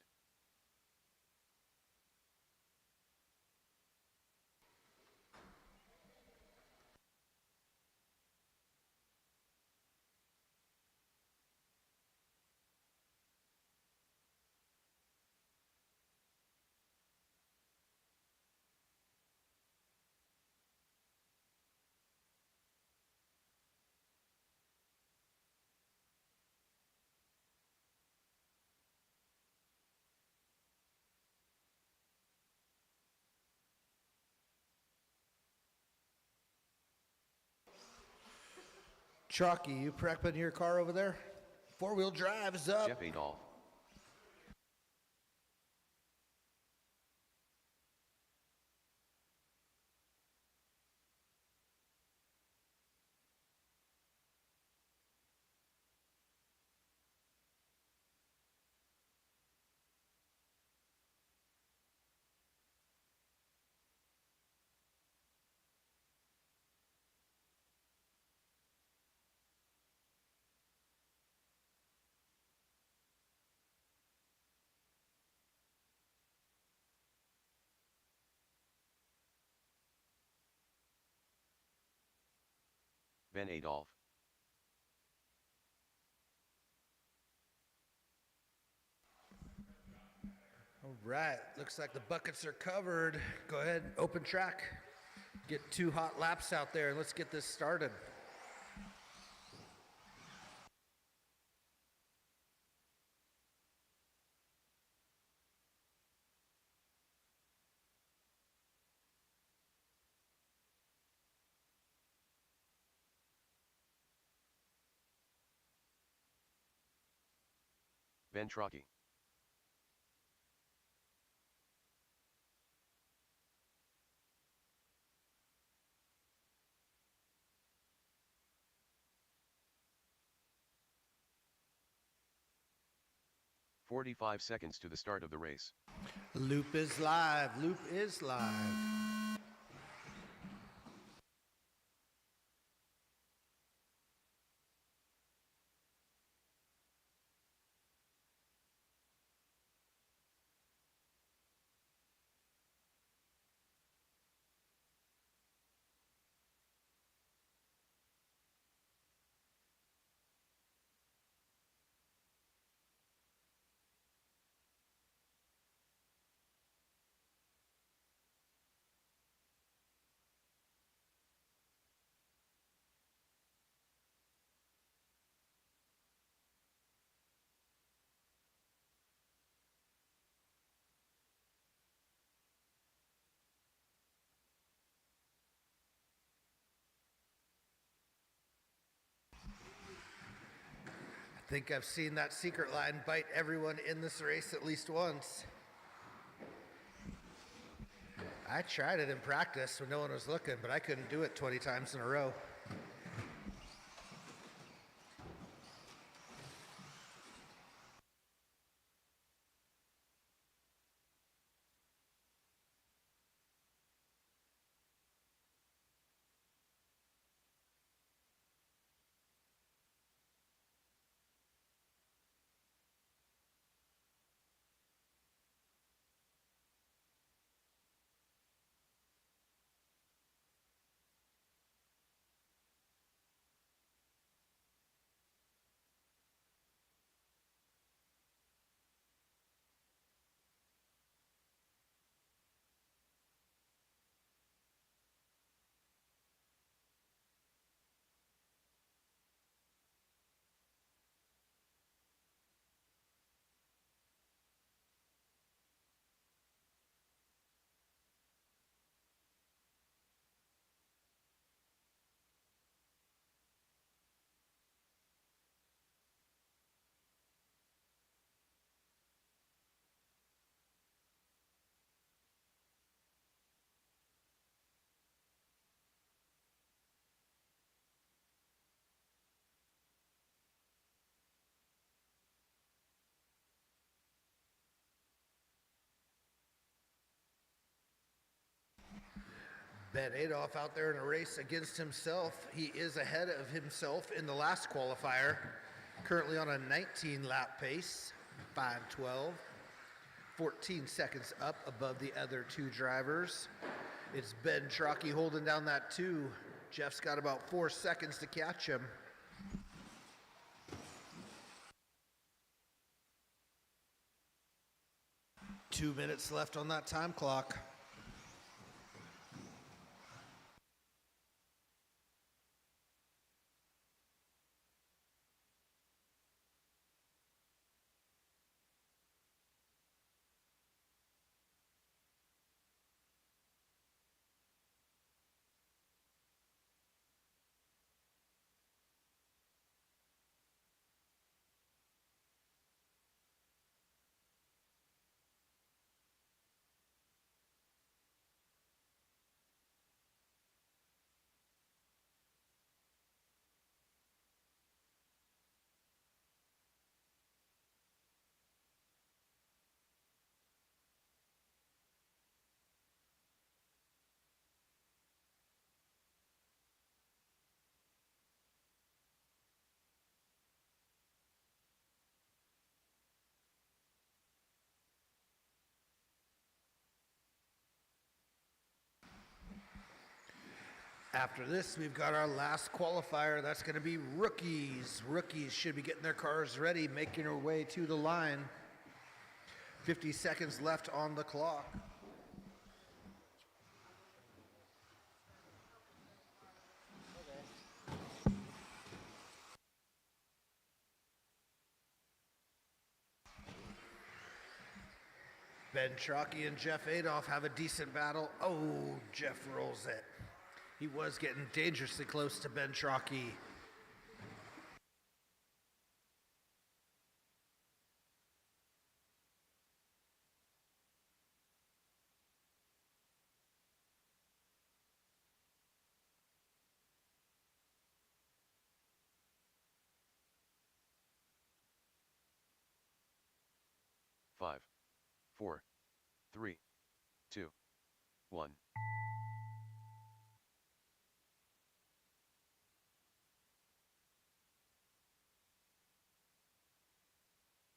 Chalky, you prepping your car over there? Four-wheel drive is up. Jeff Adolph. Ben Adolph. All right, looks like the buckets are covered. Go ahead, open track. Get 2 hot laps out there and let's get this started. Ben Trocchi. "45 seconds to the start of the race. Loop is live. Loop is live. I think I've seen that secret line bite everyone in this race at least once. I tried it in practice when no one was looking, but I couldn't do it 20 times in a row. Ben Adolph out there in a race against himself. He is ahead of himself in the last qualifier. Currently on a 19-lap pace, 5:12. 14 seconds up above the other two drivers. It's Ben Trocchi holding down that 2. Jeff's got about 4 seconds to catch him. 2 minutes left on that time clock. After this, we've got our last qualifier. That's going to be rookies. Rookies should be getting their cars ready, making their way to the line. 50 seconds left on the clock. Ben Trocchi and Jeff Adolph have a decent battle. Oh, Jeff rolls it. He was getting dangerously close to Ben Trocchi. 5, 4, 3, 2, 1.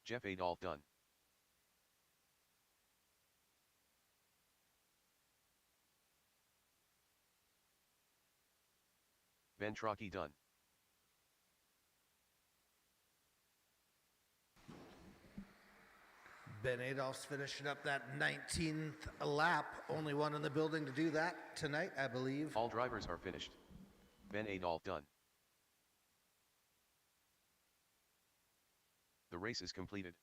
Jeff Adolph done. Ben Trocchi done. Ben Adolph's finishing up that 19th lap. Only one in the building to do that tonight, I believe. All drivers are finished. Ben Adolph done. The race is completed.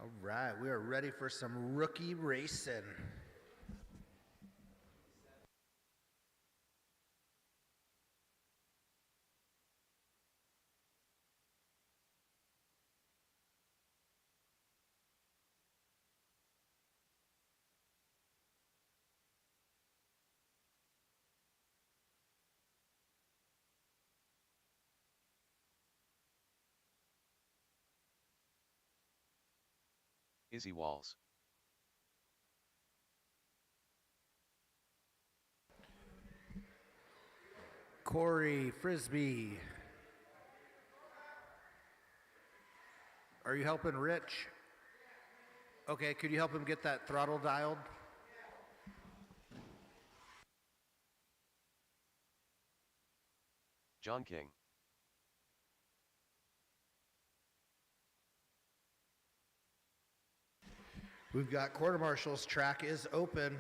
All right, we are ready for some rookie racing. Izzy Walls. Corey Frisbee. Are you helping Rich? Okay, could you help him get that throttle dialed? John King. We've got Quarter Marshal's track is open.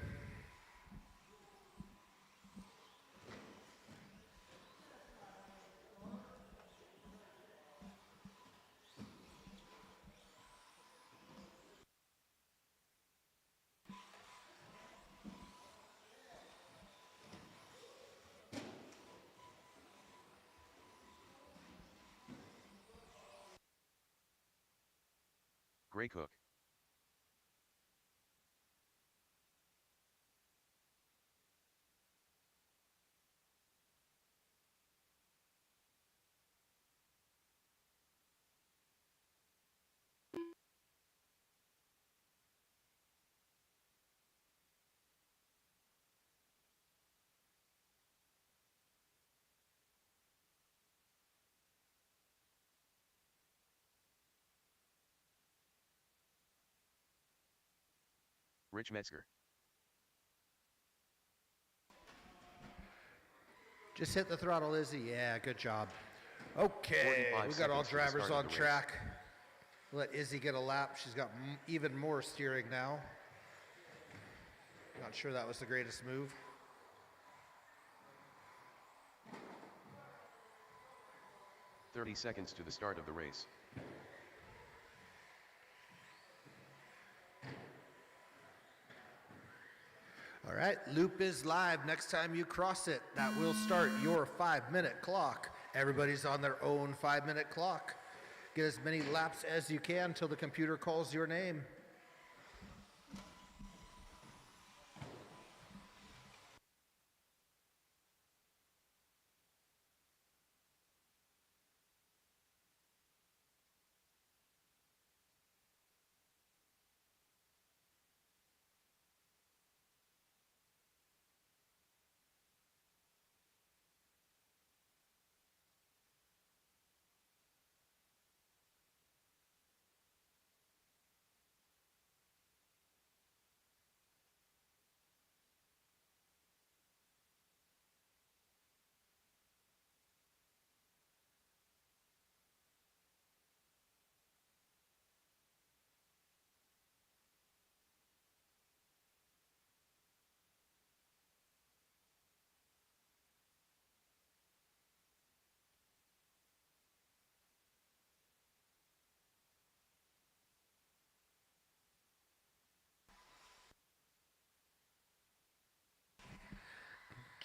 Gray Cook. Rich Metzger. Just hit the throttle, Izzy. Yeah, good job. Okay, 45 we got all seconds to the drivers start of on the race. track. Let Izzy get a lap. She's got even more steering now. Not sure that was the greatest move. "30 seconds to the start of the race. All right, loop is live. Next time you cross it, that will start your 5-minute clock. Everybody's on their own 5-minute clock. Get as many laps as you can till the computer calls your name.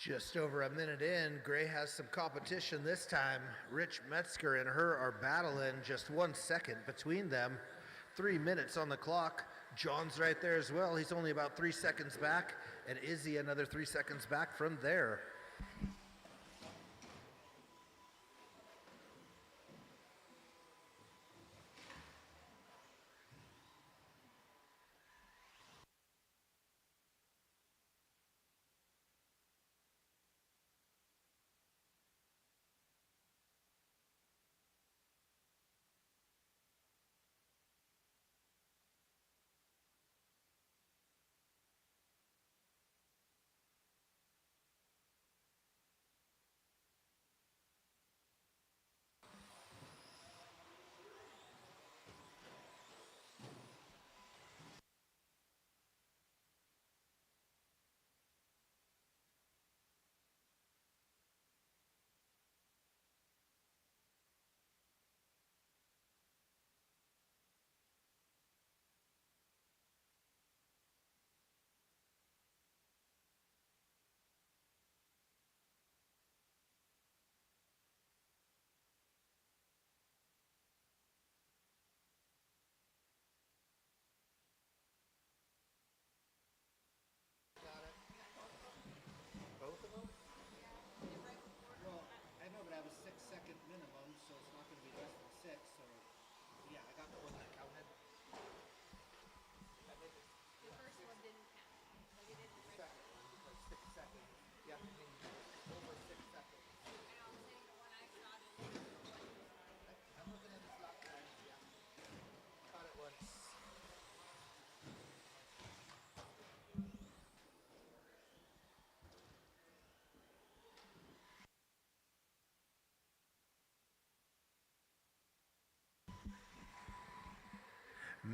Just over a minute in, Gray has some competition this time. Rich Metzger and her are battling, just 1 second between them. 3 minutes on the clock. John's right there as well. He's only about 3 seconds back, and Izzy another 3 seconds back from there.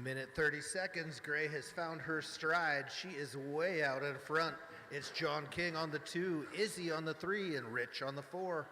Minute 30 seconds. Gray has found her stride. She is way out in front. It's John King on the 2, Izzy on the 3, and Rich on the 4.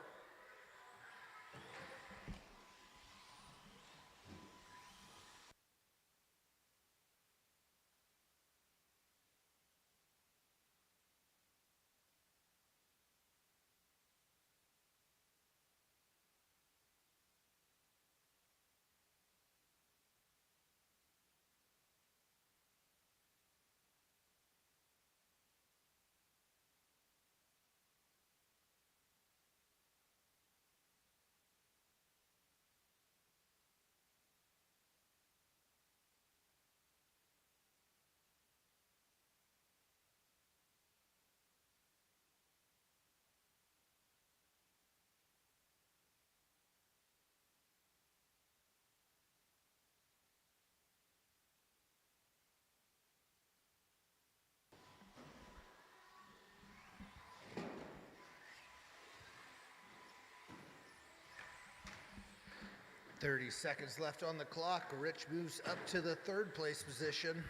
"30 seconds left on the clock. Rich moves up to the 3rd place position.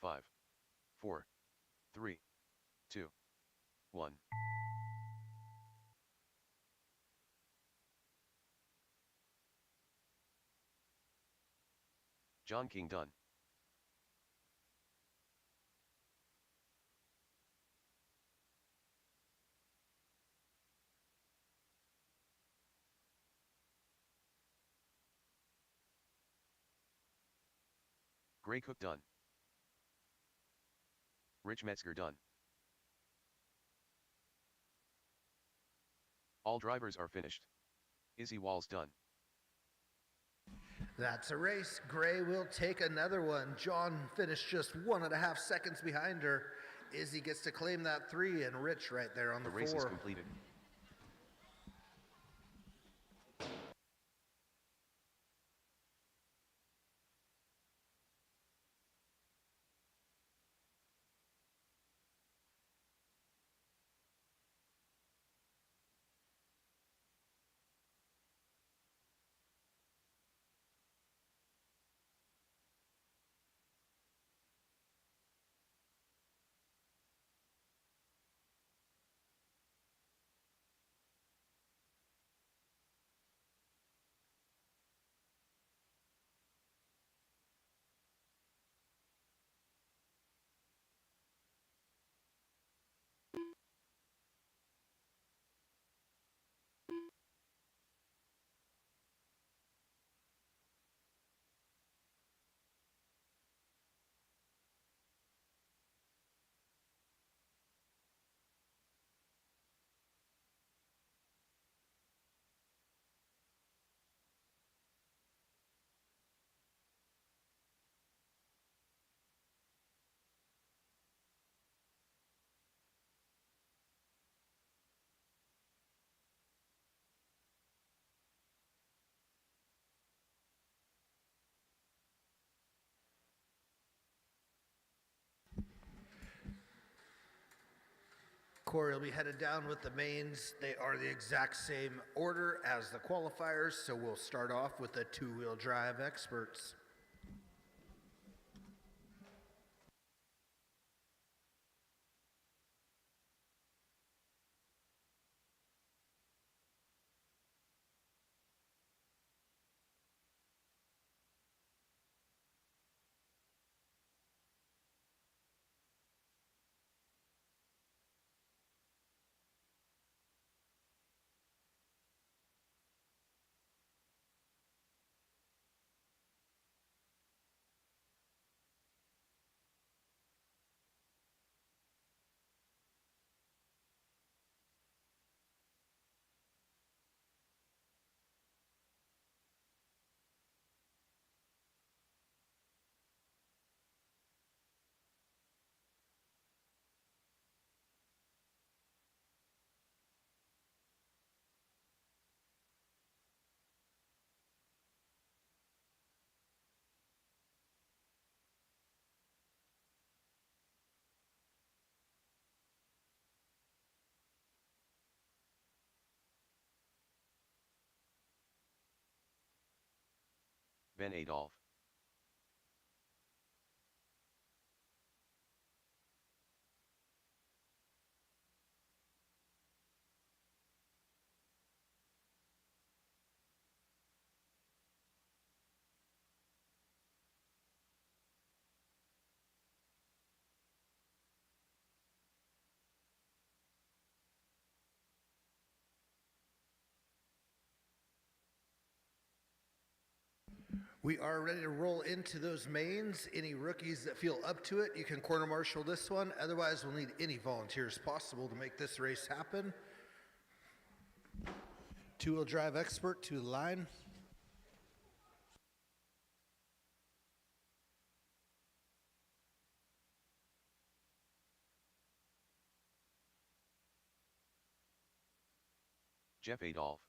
Five, 4, 3, 2, 1. John King done. Gray Cook done. Rich Metzger done. All drivers are finished. Izzy Walls done. That's a race. Gray will take another one. John finished just 1.5 seconds behind her. Izzy gets to claim that 3, and Rich right there on the 4. The race is completed. Corey will be headed down with the mains. They are the exact same order as the qualifiers, so we'll start off with the 2-wheel drive experts. Ben Adolf. We are ready to roll into those mains. Any rookies that feel up to it, you can corner marshal this one. Otherwise, we'll need any volunteers possible to make this race happen. Two-wheel drive expert to the line. Jeff Adolf.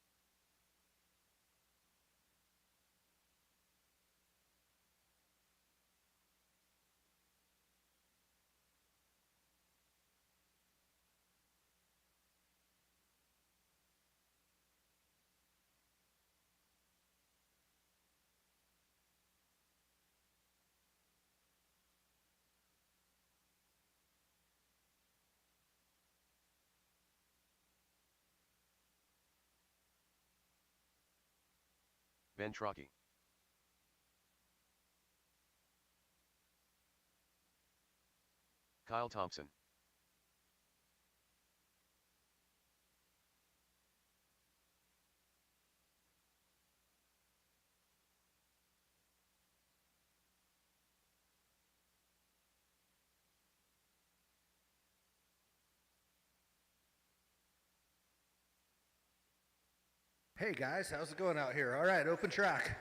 Ben Truckee. Kyle Thompson. Hey guys, how's it going out here? All right, open track.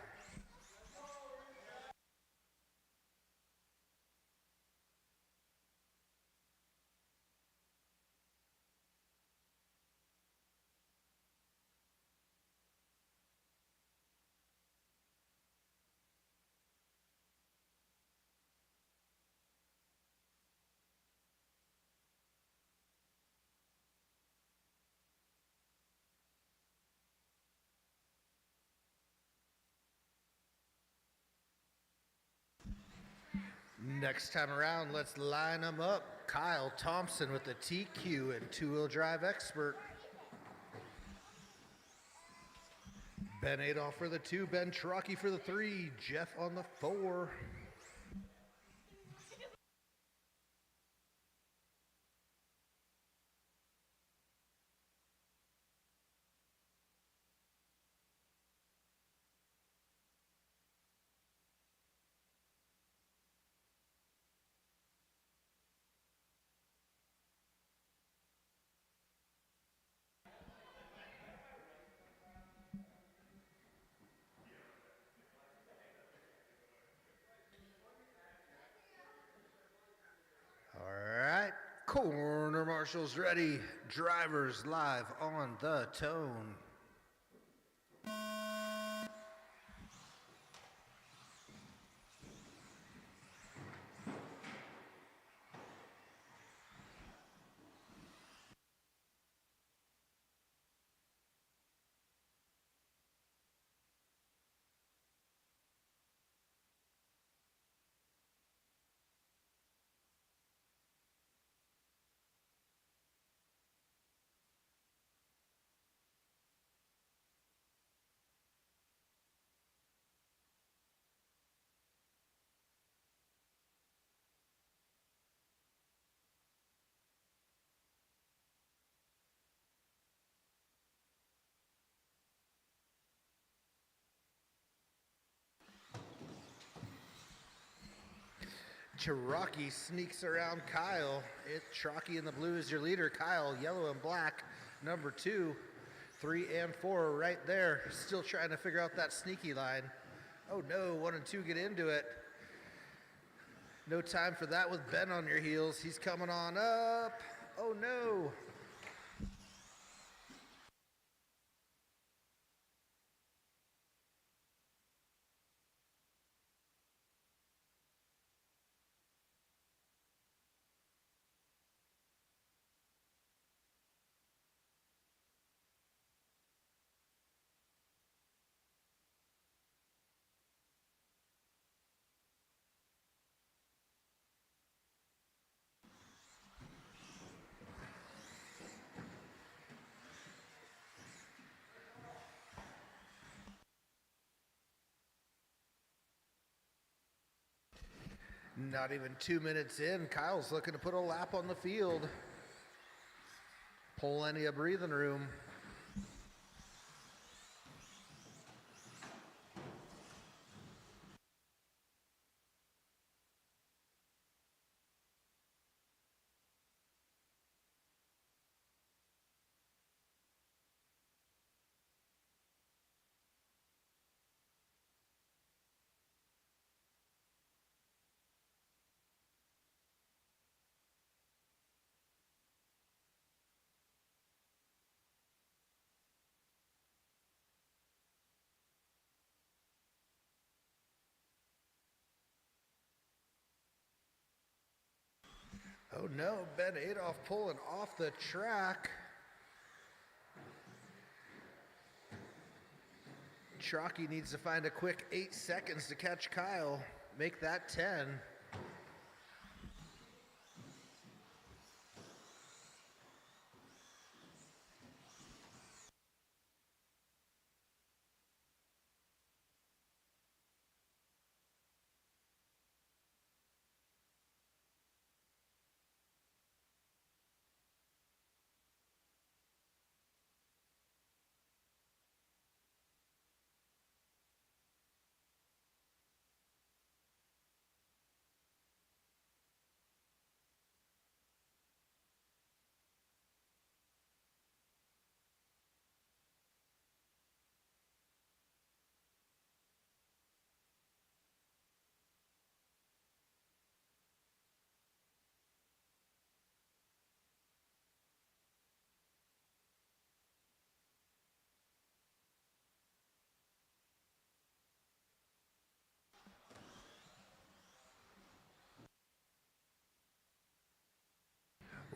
Next time around, let's line them up. Kyle Thompson with the TQ and two-wheel drive expert. Ben Adolf for the 2, Ben Truckee for the 3, Jeff on the 4. All right, corner marshals ready. Drivers live on the tone. Truckee sneaks around Kyle. Truckee in the blue is your leader. Kyle, yellow and black, number 2. 3 and 4 right there. Still trying to figure out that sneaky line. Oh no, 1 and 2 get into it. No time for that with Ben on your heels. He's coming on up. Oh no. Not even 2 minutes in, Kyle's looking to put a lap on the field. Plenty of breathing room. Oh no, Ben Adolph pulling off the track. Chalky needs to find a quick 8 seconds to catch Kyle. Make that 10.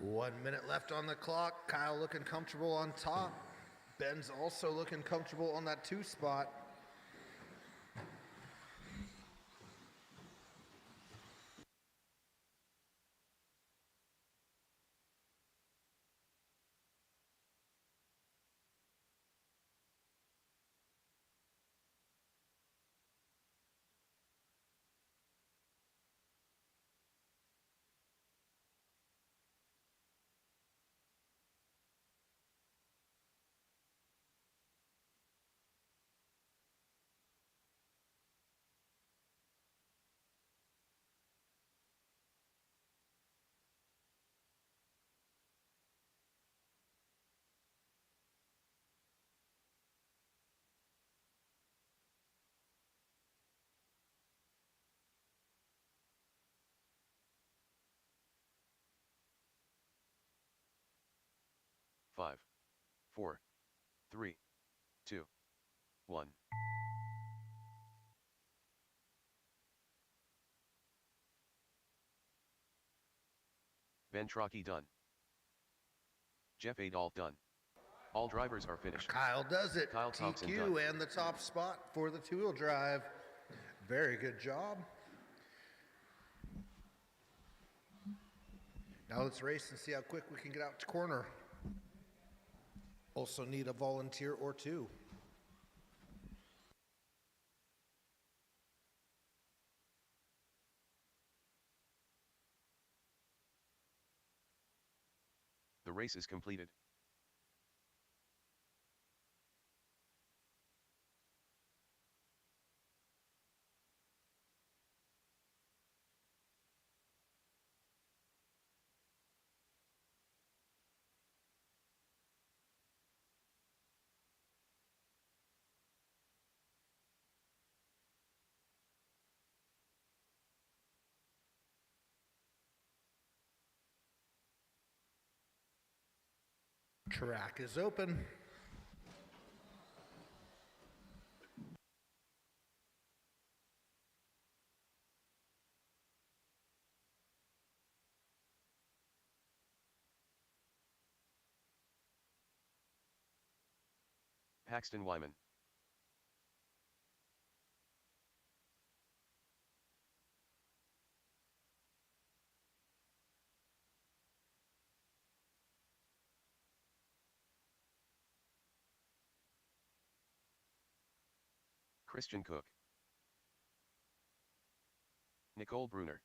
One minute left on the clock. Kyle looking comfortable on top. Ben's also looking comfortable on that 2 spot. Five, 4, 3, 2, 1. Ben Trocchi done. Jeff Adolph done. All drivers are finished. Kyle does it. Kyle Thompson TQ done. and the top spot for the 2-wheel drive. Very good job. Now let's race and see how quick we can get out to corner. Also need a volunteer or 2. The race is completed. Track is open. Paxton Wyman. Christian Cook. Nicole Bruner.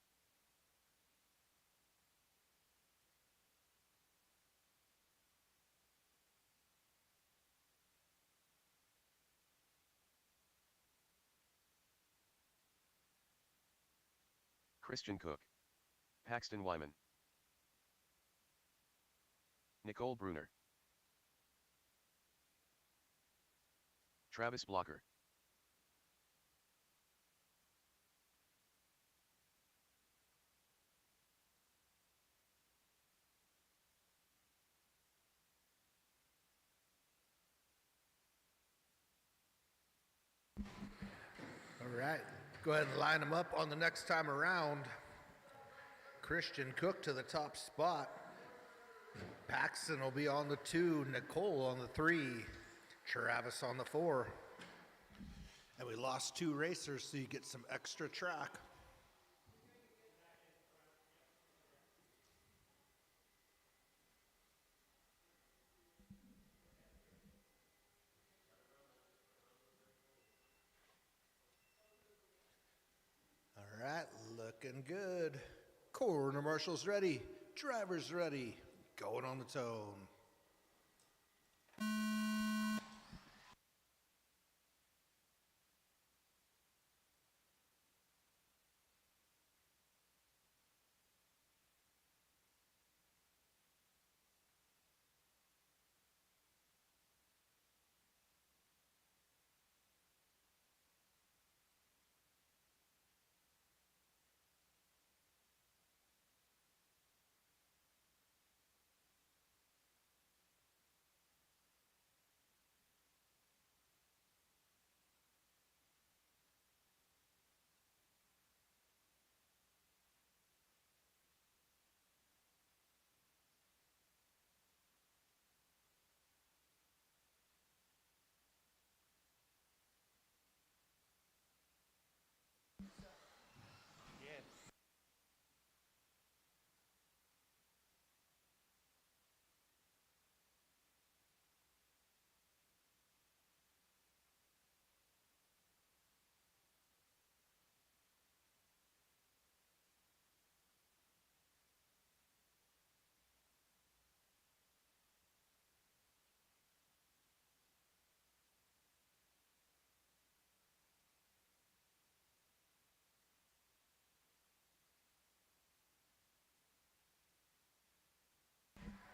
Christian Cook, Paxton Wyman, Nicole Bruner, Travis Blocker, All right, go ahead and line them up on the next time around. Christian Cook to the top spot. Paxton will be on the 2, Nicole on the 3, Travis on the 4. And we lost 2 racers, so you get some extra track. All right, looking good. Corner marshals ready, drivers ready, going on the tone.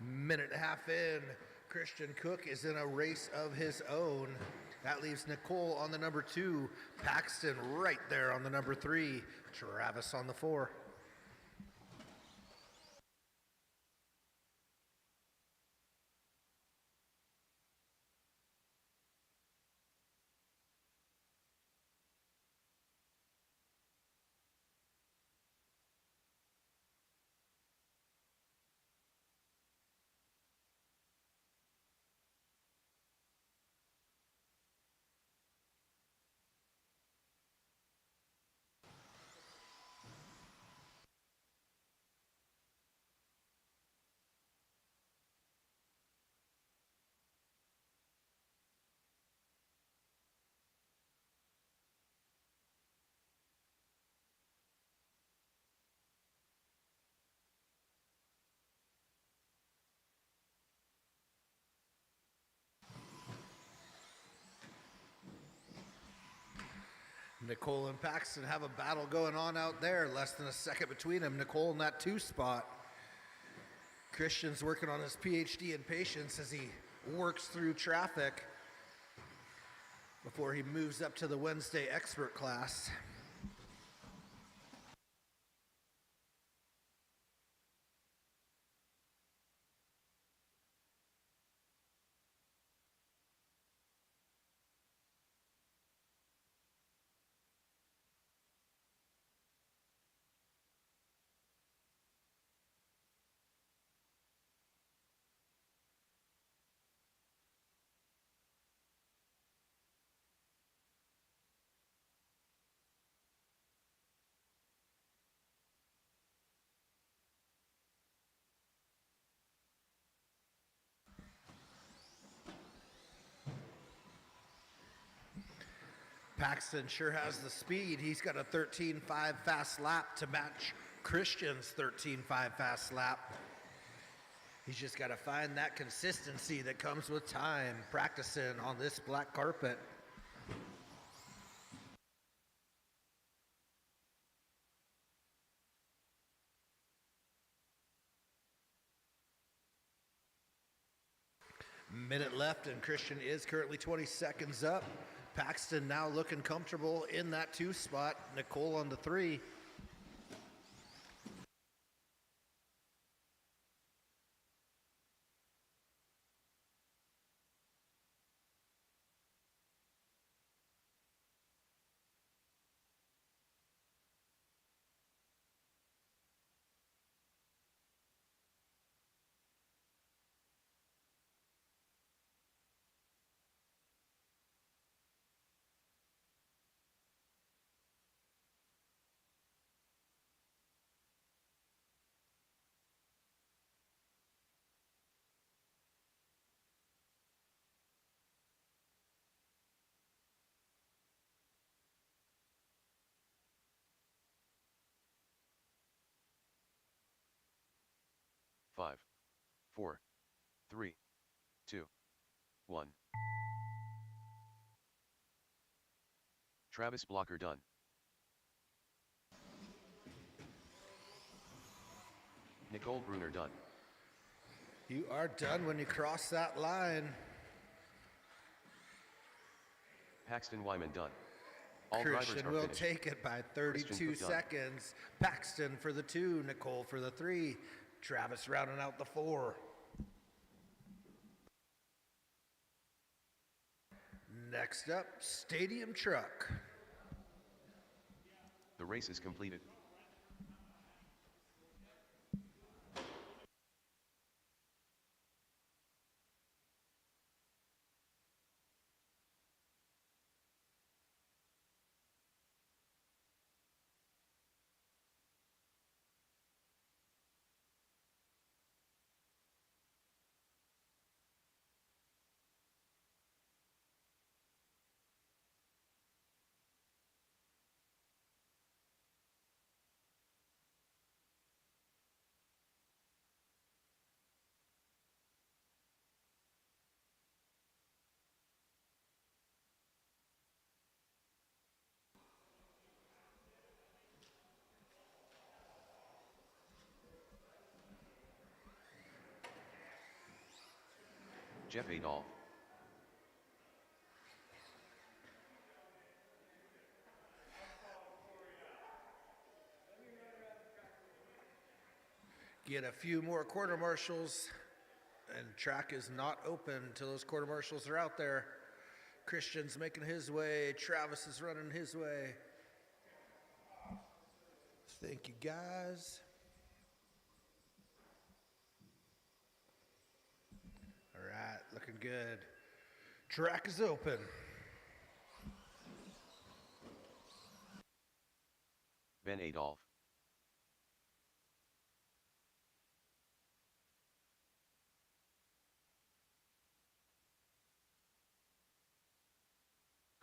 Minute and a half in, Christian Cook is in a race of his own. That leaves Nicole on the number 2, Paxton right there on the number 3, Travis on the 4. Nicole and Paxton have a battle going on out there. Less than a second between them. Nicole in that 2 spot. Christian's working on his PhD in patience as he works through traffic before he moves up to the Wednesday expert class. Paxton sure has the speed. He's got a 13.5 fast lap to match Christian's 13.5 fast lap. He's just got to find that consistency that comes with time, practicing on this black carpet. Minute left, and Christian is currently 20 seconds up. Paxton now looking comfortable in that 2 spot. Nicole on the 3. Five, 4, 3, 2, 1. Travis Blocker done. Nicole Bruner done. You are done when you cross that line. Paxton Wyman done. All drivers Christian are will finished. take it by 32 Christian Cook done. seconds. Paxton for the 2, Nicole for the 3. Travis rounding out the 4. Next up, Stadium Truck. The race is completed. Jeff Adolph. Get a few more quarter marshals, and track is not open until those quarter marshals are out there. Christian's making his way. Travis is running his way. Thank you, guys. All right, looking good. Track is open. Ben Adolph.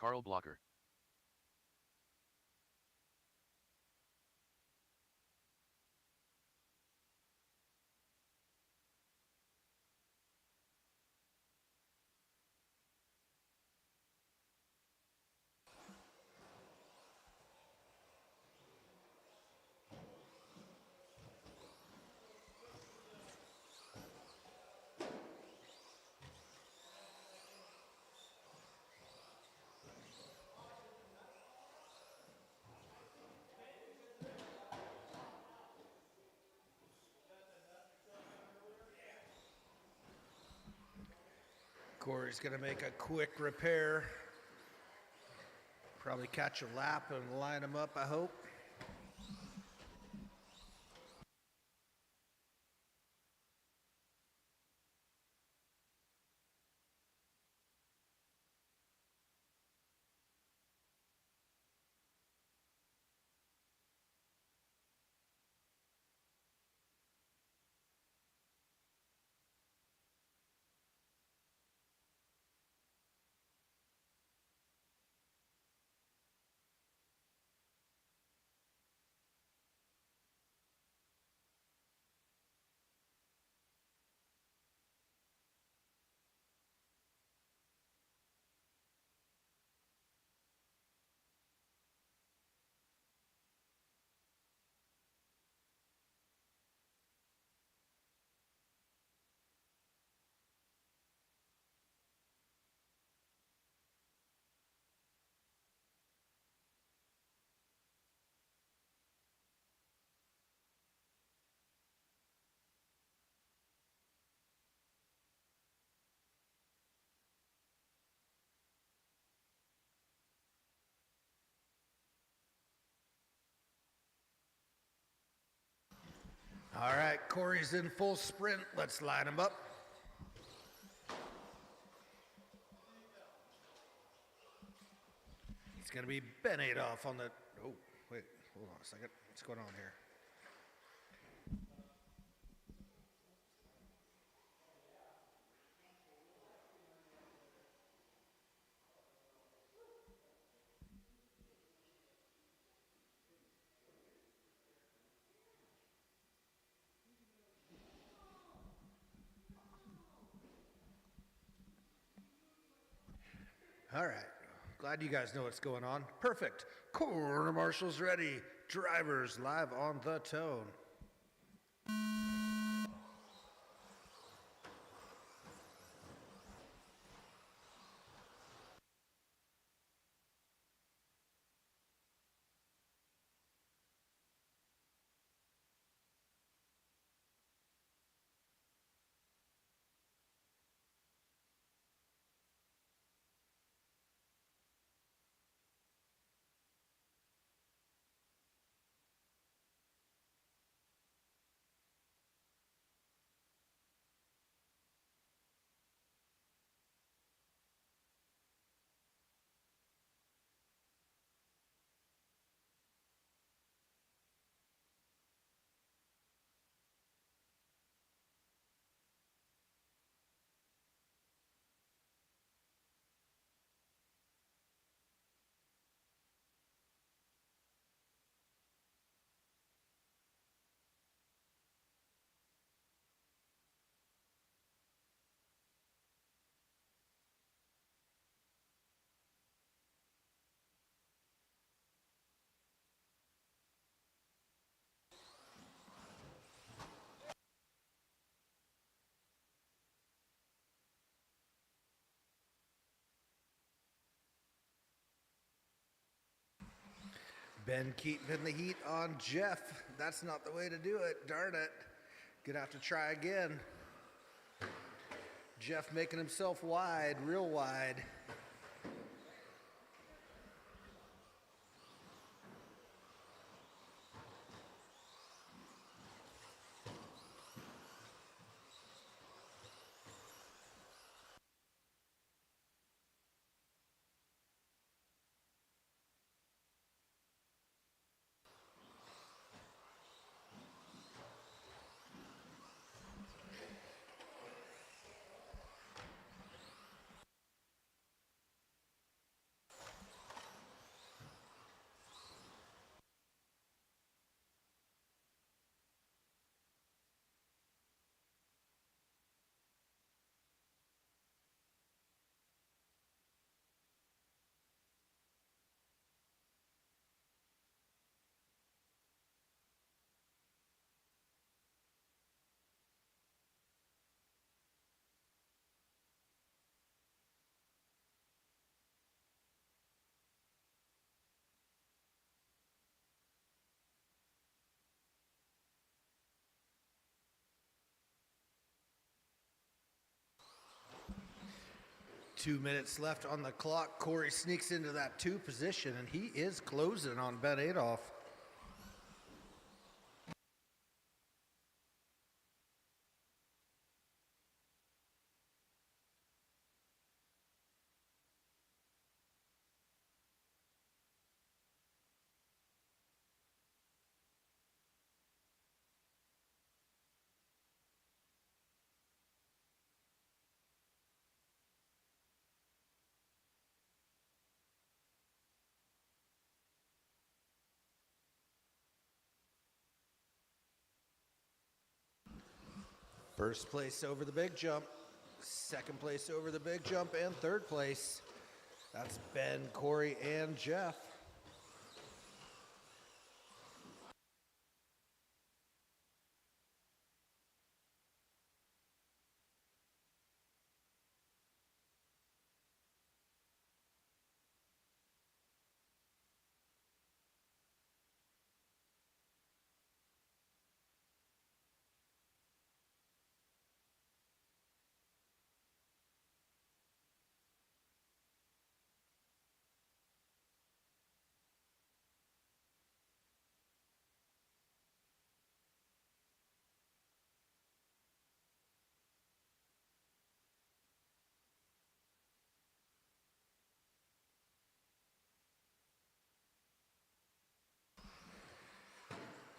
Carl Blocker. Corey's gonna make a quick repair. Probably catch a lap and line them up, I hope. All right, Corey's in full sprint. Let's line him up. It's going to be Ben Adolph on the... Oh, wait, hold on a second. What's going on here? All right. Glad you guys know what's going on. Perfect. Corner marshals ready. Drivers live on the tone. Ben keeping the heat on Jeff. That's not the way to do it. Darn it. Gonna have to try again. Jeff making himself wide, real wide. Two minutes left on the clock. Corey sneaks into that 2 position, and he is closing on Ben Adolph. First place over the big jump, second place over the big jump, and third place. That's Ben, Corey, and Jeff.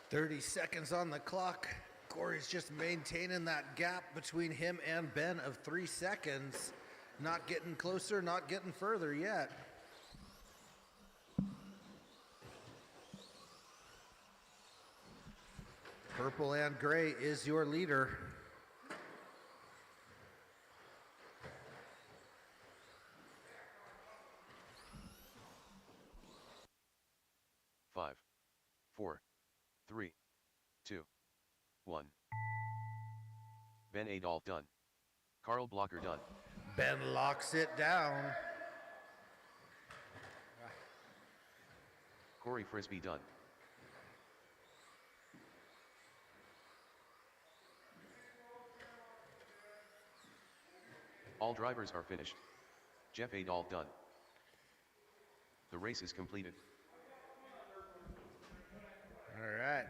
30 seconds on the clock. Corey's just maintaining that gap between him and Ben of 3 seconds. Not getting closer, not getting further yet. Purple and gray is your leader. 5, 4, 3, 2, 1. Ben Adolph done. Carl Blocker done. Ben locks it down. Corey Frisbee done. All drivers are finished. Jeff Adolph done. The race is completed. All right.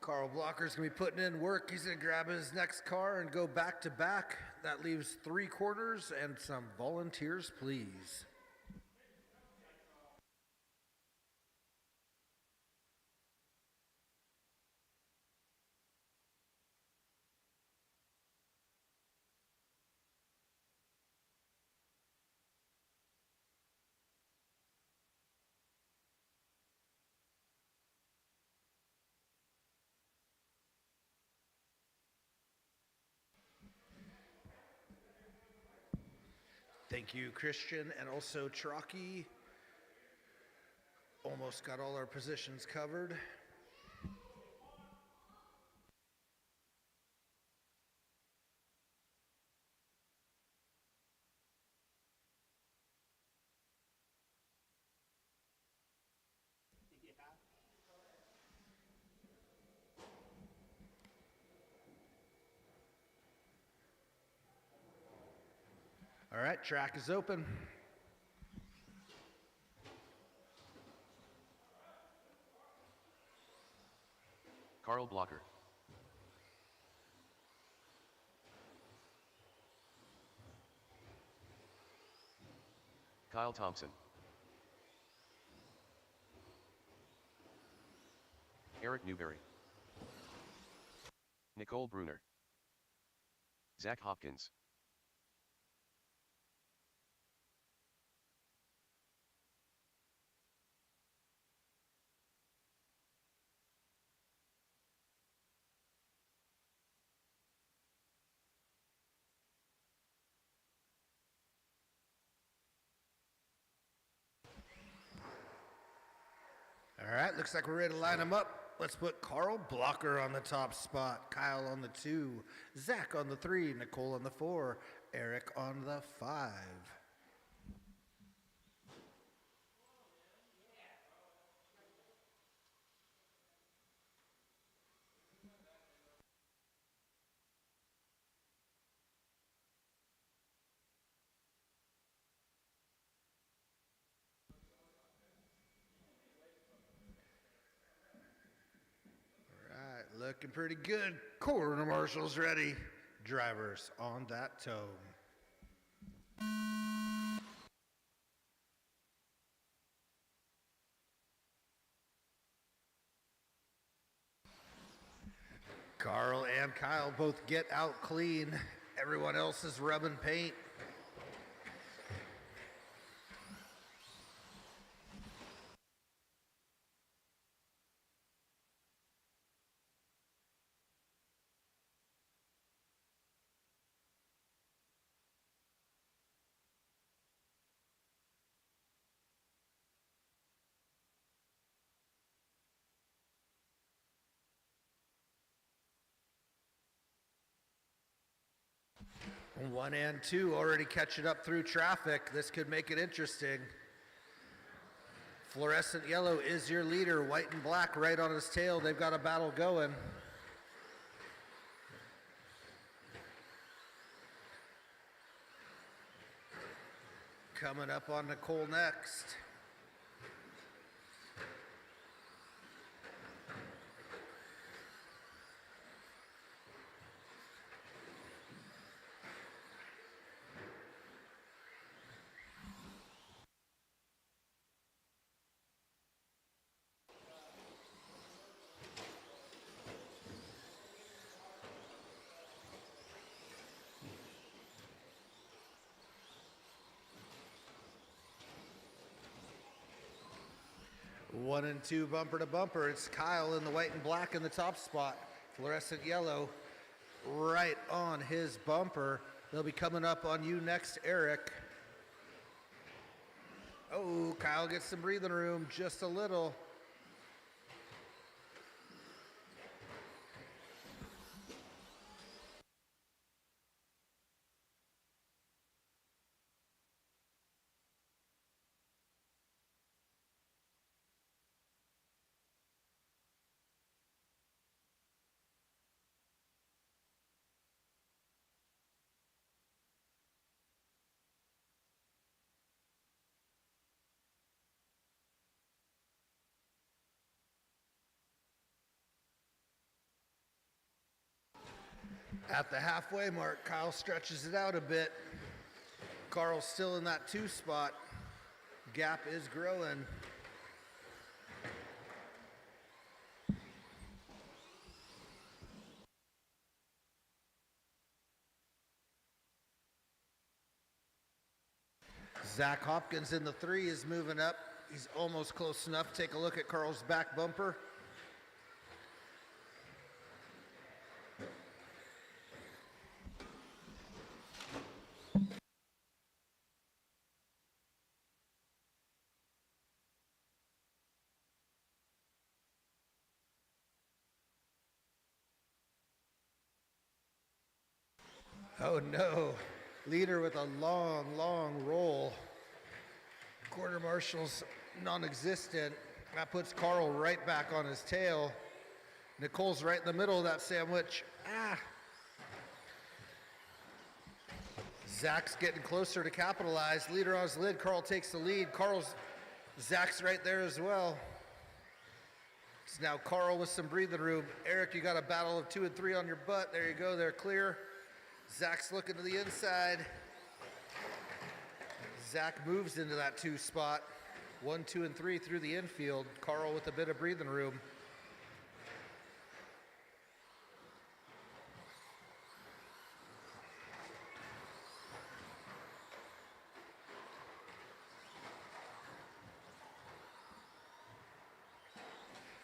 Carl Blocker's going to be putting in work. He's going to grab his next car and go back to back. That leaves 3 corners and some volunteers, please. Thank you, Christian, and also Trocky. Almost got all our positions covered. All right, track is open. Carl Blocker. Kyle Thompson. Eric Newberry. Nicole Bruner. Zach Hopkins. All right, looks like we're ready to line them up. Let's put Carl Blocker on the top spot, Kyle on the 2, Zach on the 3, Nicole on the 4, Eric on the 5. Looking pretty good. Corner marshals ready. Drivers on that toe. Carl and Kyle both get out clean. Everyone else is rubbing paint. One and 2 already catching up through traffic. This could make it interesting. Fluorescent yellow is your leader. White and black right on his tail. They've got a battle going. Coming up on Nicole next. 1 and 2 bumper to bumper. It's Kyle in the white and black in the top spot. Fluorescent yellow right on his bumper. They'll be coming up on you next, Eric. Oh, Kyle gets some breathing room, just a little. At the halfway mark, Kyle stretches it out a bit. Carl's still in that 2 spot. Gap is growing. Zach Hopkins in the 3 is moving up. He's almost close enough. Take a look at Carl's back bumper. Oh no, leader with a long roll. Quarter marshal's non-existent. That puts Carl right back on his tail. Nicole's right in the middle of that sandwich. Zach's getting closer to capitalize. Leader on his lid, Carl takes the lead. Zach's right there as well. It's now Carl with some breathing room. Eric, you got a battle of 2 and 3 on your butt. There you go, they're clear. Zach's looking to the inside. Zach moves into that 2 spot. 1, 2, and 3 through the infield. Carl with a bit of breathing room.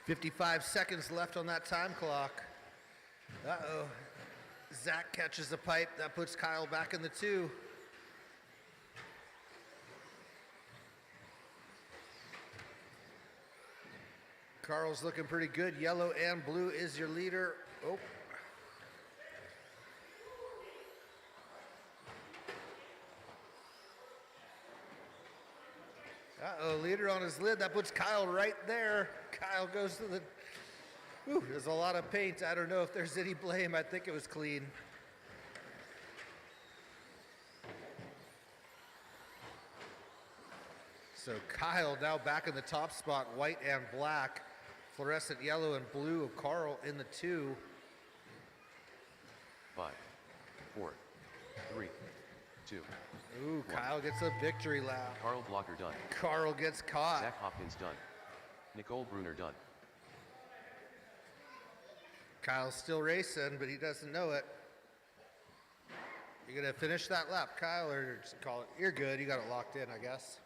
"55 seconds left on that time clock." Uh-oh. Zach catches the pipe. That puts Kyle back in the 2. Carl's looking pretty good. Yellow and blue is your leader. Oh. Uh-oh, leader on his lid. That puts Kyle right there. Kyle goes to the... Ooh, there's a lot of paint. I don't know if there's any blame. I think it was clean. So Kyle now back in the top spot, white and black. Fluorescent yellow and blue of Carl in the 2. 5, 4, 3, 2. Ooh, Kyle gets a victory lap. Carl Blocker done. Carl gets caught. Zach Hopkins done. Nicole Bruner done. Kyle's still racing, but he doesn't know it. You gonna finish that lap, Kyle, or just call it? You're good. You got it locked in, I guess.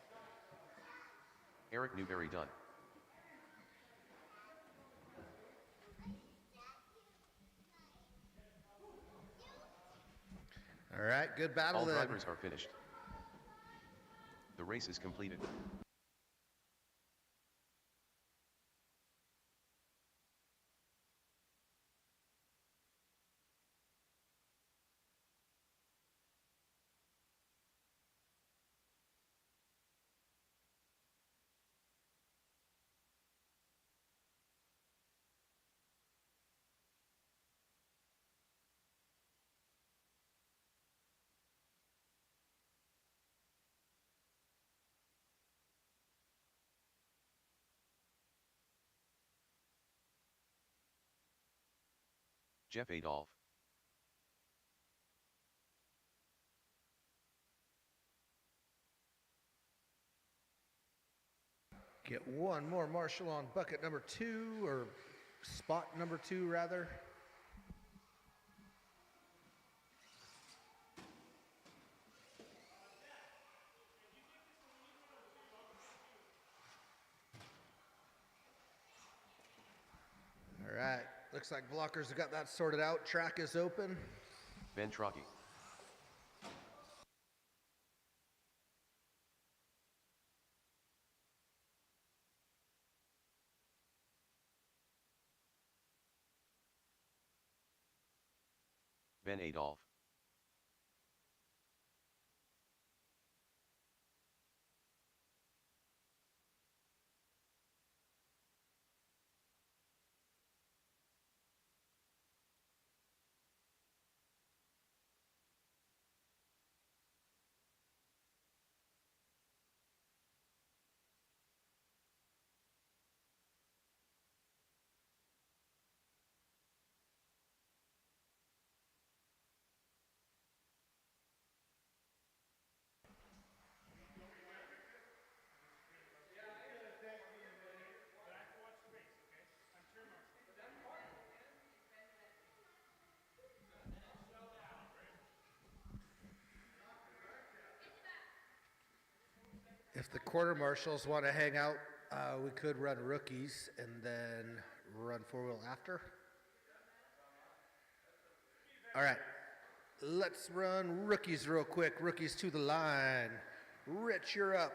Eric Newberry done. All right, good battle All then. drivers are finished. The race is completed. Jeff Adolph. Get one more marshal on bucket number 2, or spot number 2 rather. Looks like blockers have got that sorted out. Track is open. Ben Trocchi. Ben Adolf. If the quarter marshals want to hang out, we could run rookies and then run four-wheel after. All right, let's run rookies real quick. Rookies to the line. Rich, you're up.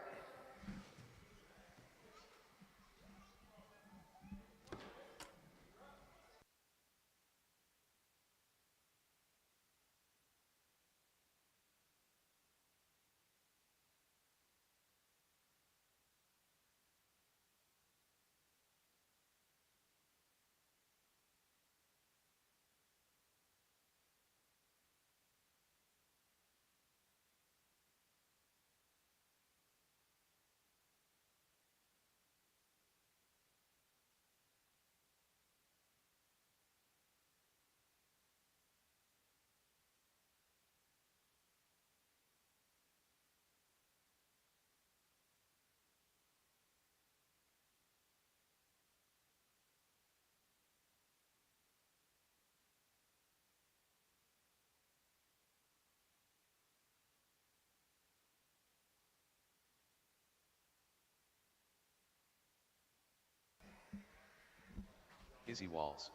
Izzy Walls.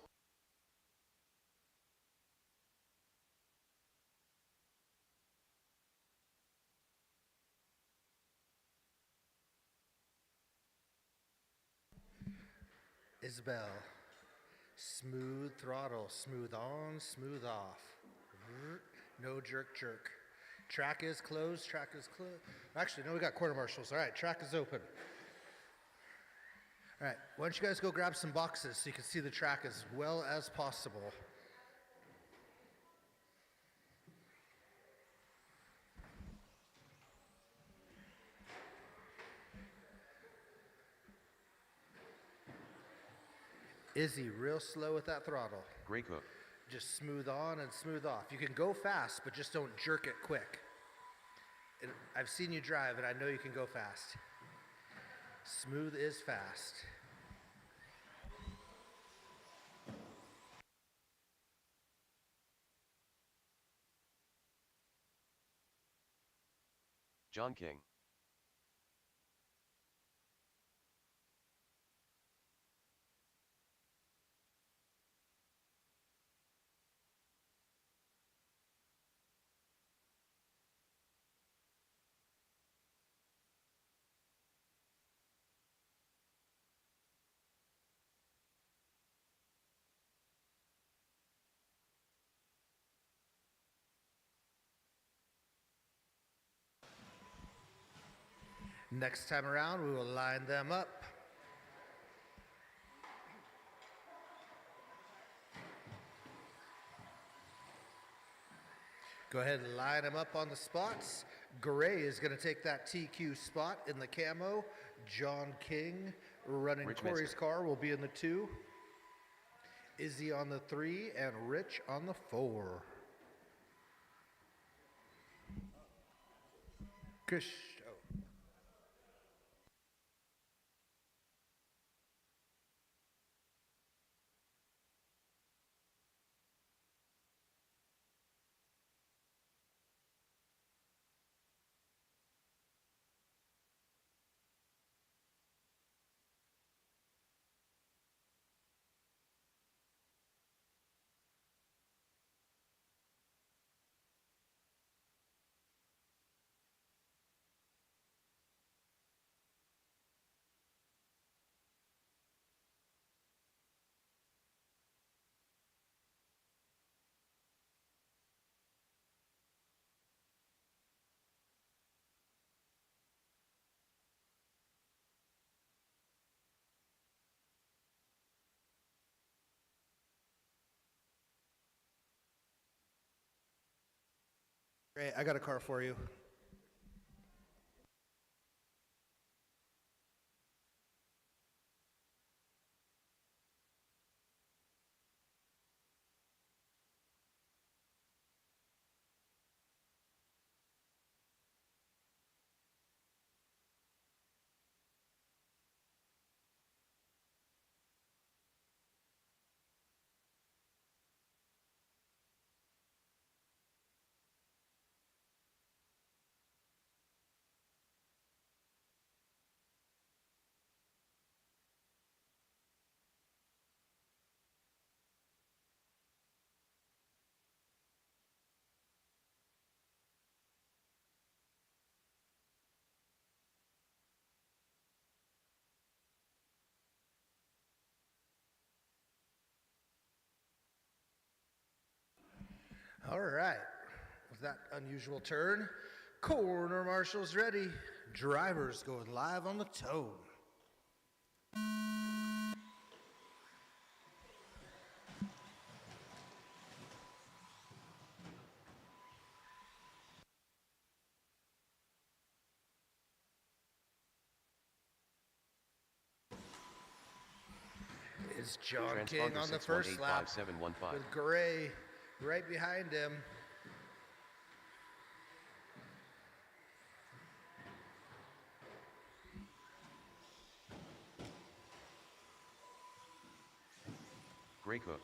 Isabel. Smooth throttle. Smooth on, smooth off. No jerk, jerk. Track is closed. Track is closed. Actually, no, we got quarter marshals. All right, track is open. All right, why don't you guys go grab some boxes so you can see the track as well as possible. Izzy, real slow with that throttle. Grey Cook. Just smooth on and smooth off. You can go fast, but just don't jerk it quick. I've seen you drive, and I know you can go fast. Smooth is fast. John King. Next time around, we will line them up. Go ahead and line them up on the spots. Gray is going to take that TQ spot in the camo. John King running Rich Corey's Minster. car will be in the 2. Izzy on the 3 and Rich on the 4. Kush. Oh. Hey, I got a car for you. All right. With that unusual turn, corner marshals ready. Drivers going live on the tone. It's John King on the first lap with Gray right behind him. Gray Cook.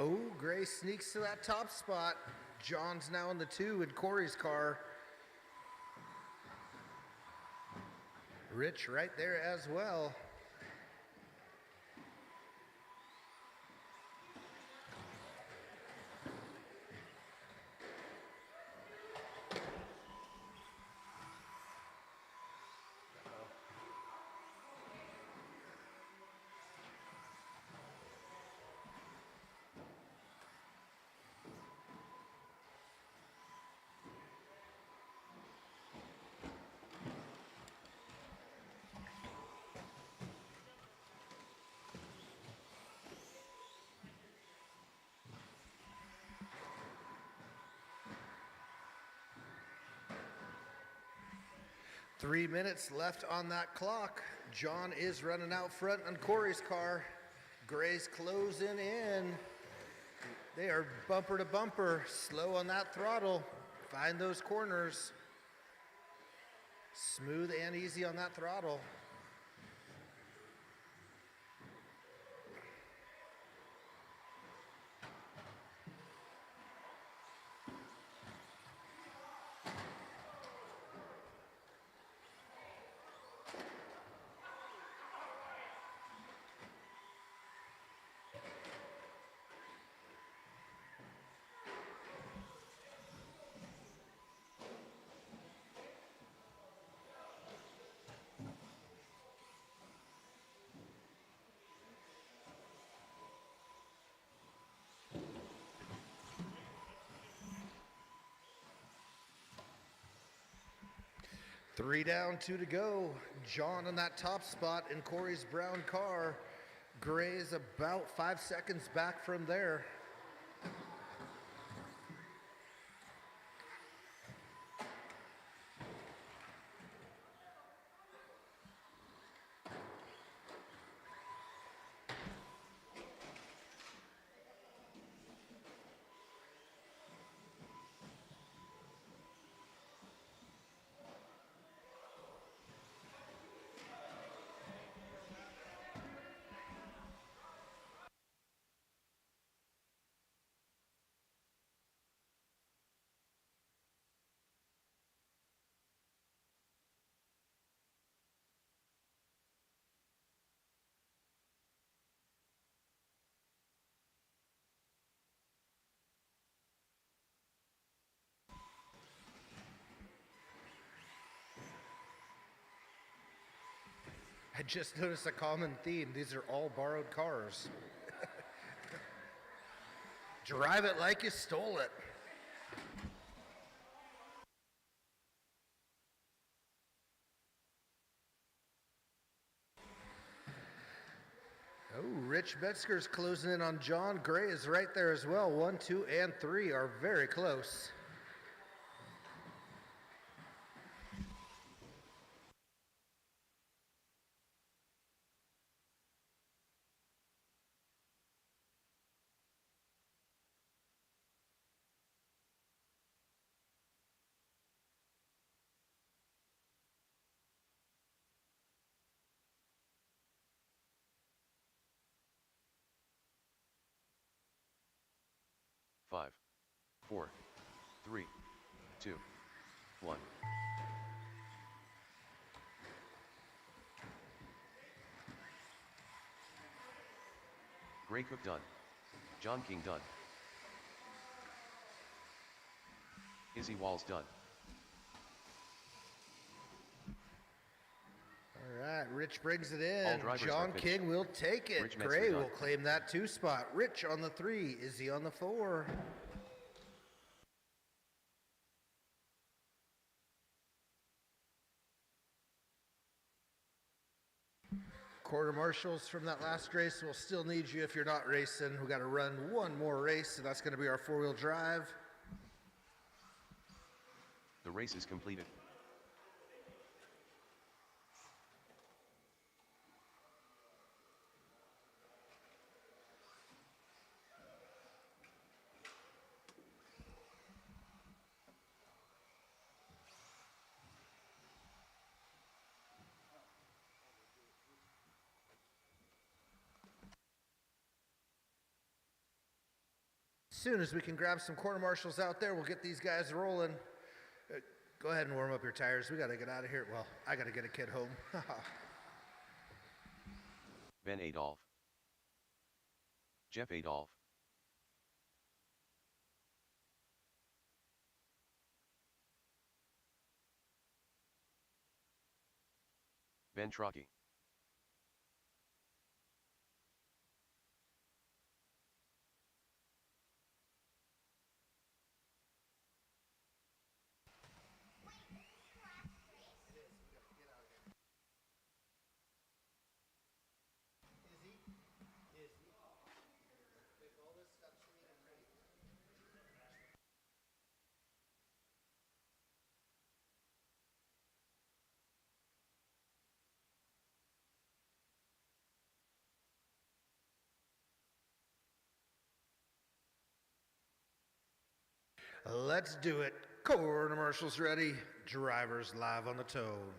Oh, Gray sneaks to that top spot. John's now in the 2 in Corey's car. Rich right there as well. Three minutes left on that clock. John is running out front on Corey's car. Gray's closing in. They are bumper to bumper, slow on that throttle. Find those corners. Smooth and easy on that throttle. Three down, 2 to go. John on that top spot in Corey's brown car. Gray is about 5 seconds back from there. I just noticed a common theme. These are all borrowed cars. Drive it like you stole it. Oh, Rich Metzger's closing in on John. Gray is right there as well. 1, 2, and 3 are very close. Five, 4, 3, 2, 1. Gray Cook done. John King done. Izzy Walls done. All right, Rich brings it All in. drivers John are finished. King will take it. Rich Metzger Gray done. will claim that 2 spot. Rich on the 3. Izzy on the 4. Quarter marshals from that last race will still need you if you're not racing. We got to run one more race, and that's going to be our 4-wheel drive. The race is completed. As soon as we can grab some quarter marshals out there, we'll get these guys rolling. Go ahead and warm up your tires. We got to get out of here. Well, I got to get a kid home. Ben Adolf. Jeff Adolf. Ben Trocky. Let's do it. Quarter marshals ready. Drivers live on the tone.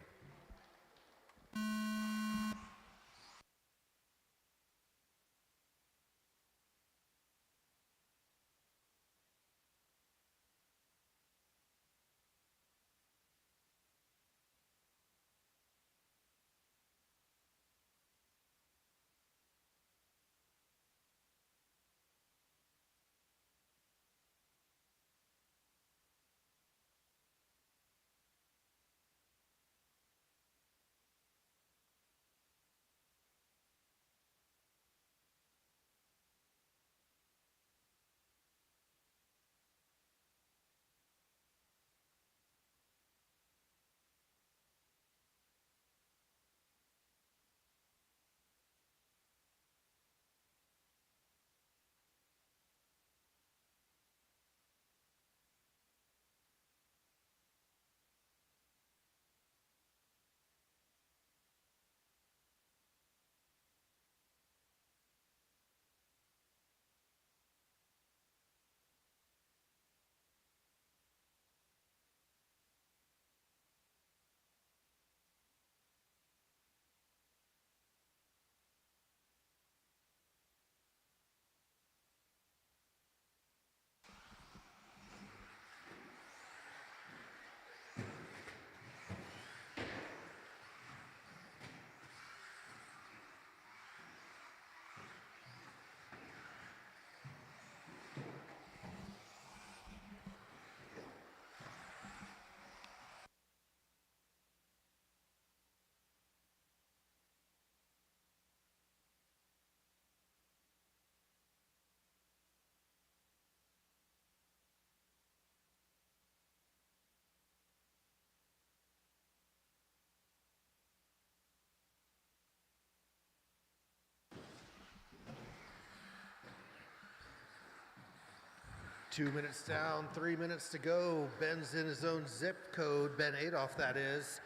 2 minutes down, 3 minutes to go. Ben's in his own zip code. Ben Adolph, that is.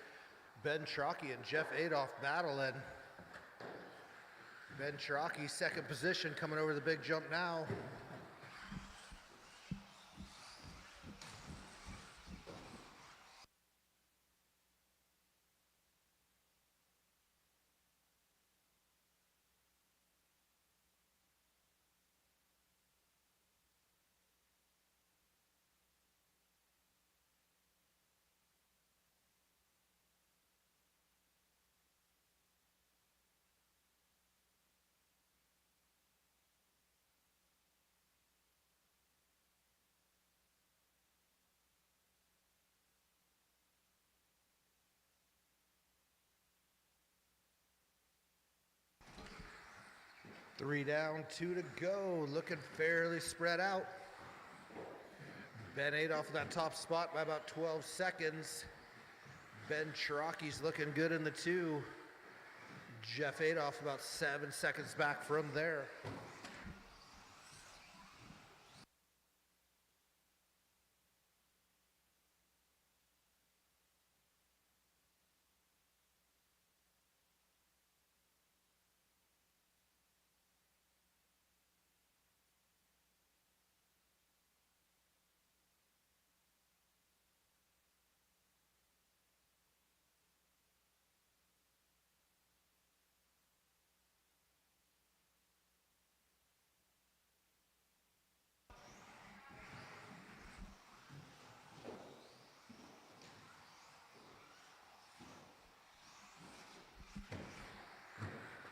Ben Trocchi and Jeff Adolph battling. Ben Trocchi, second position, coming over the big jump now. Three down, 2 to go. Looking fairly spread out. Ben Adolph in that top spot by about 12 seconds. Ben Trocchi's looking good in the 2. Jeff Adolph about 7 seconds back from there.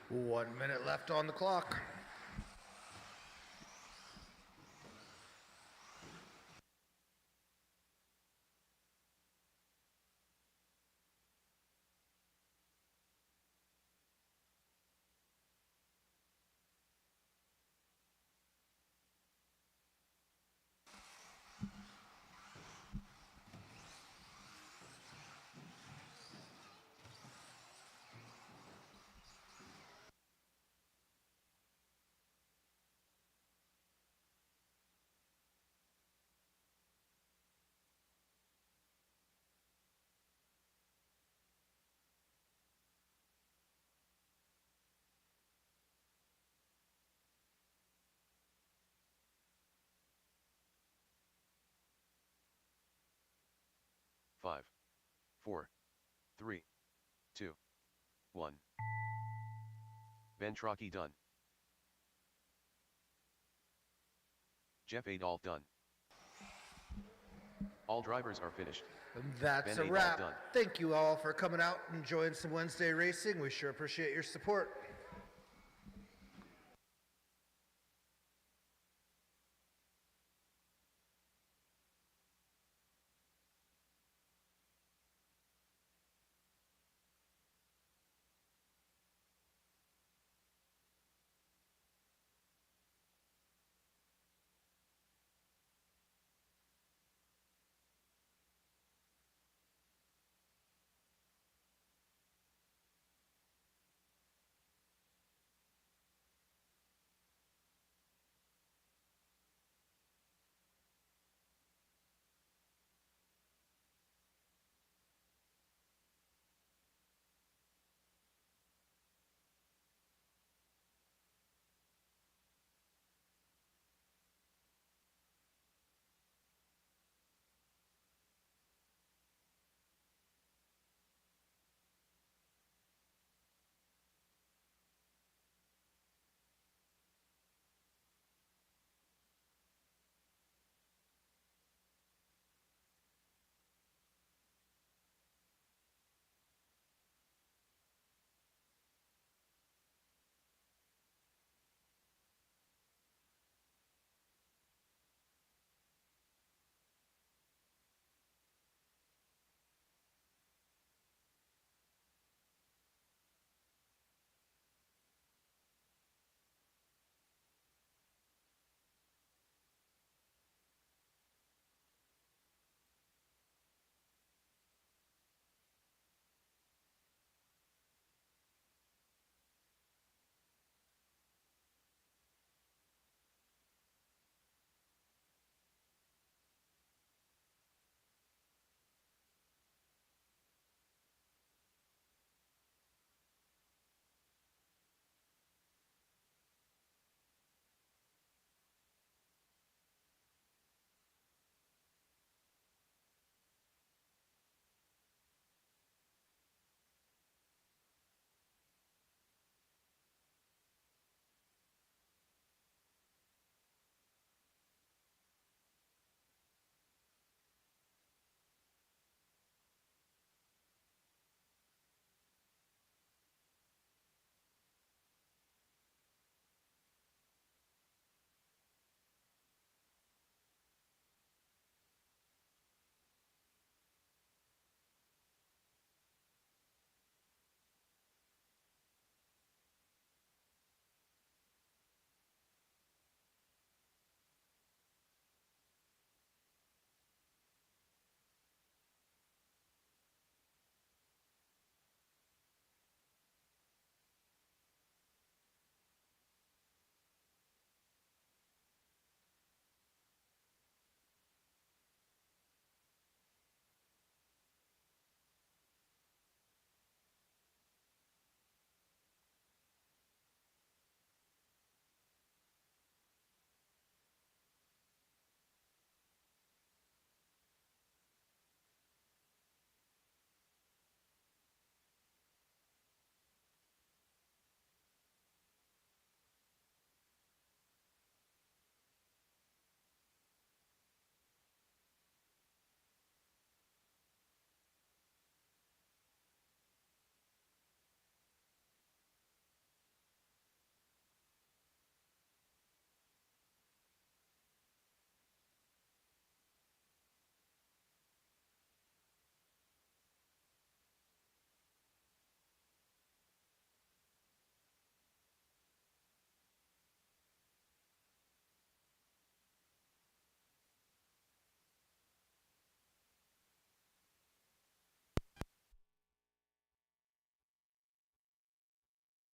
One minute left on the clock. Five, 4, 3, 2, 1. Ben Trocchi done. Jeff Adolph done. All drivers are finished. And that's Ben a Adolph wrap. done. Thank you all for coming out and enjoying some Wednesday racing. We sure appreciate your support.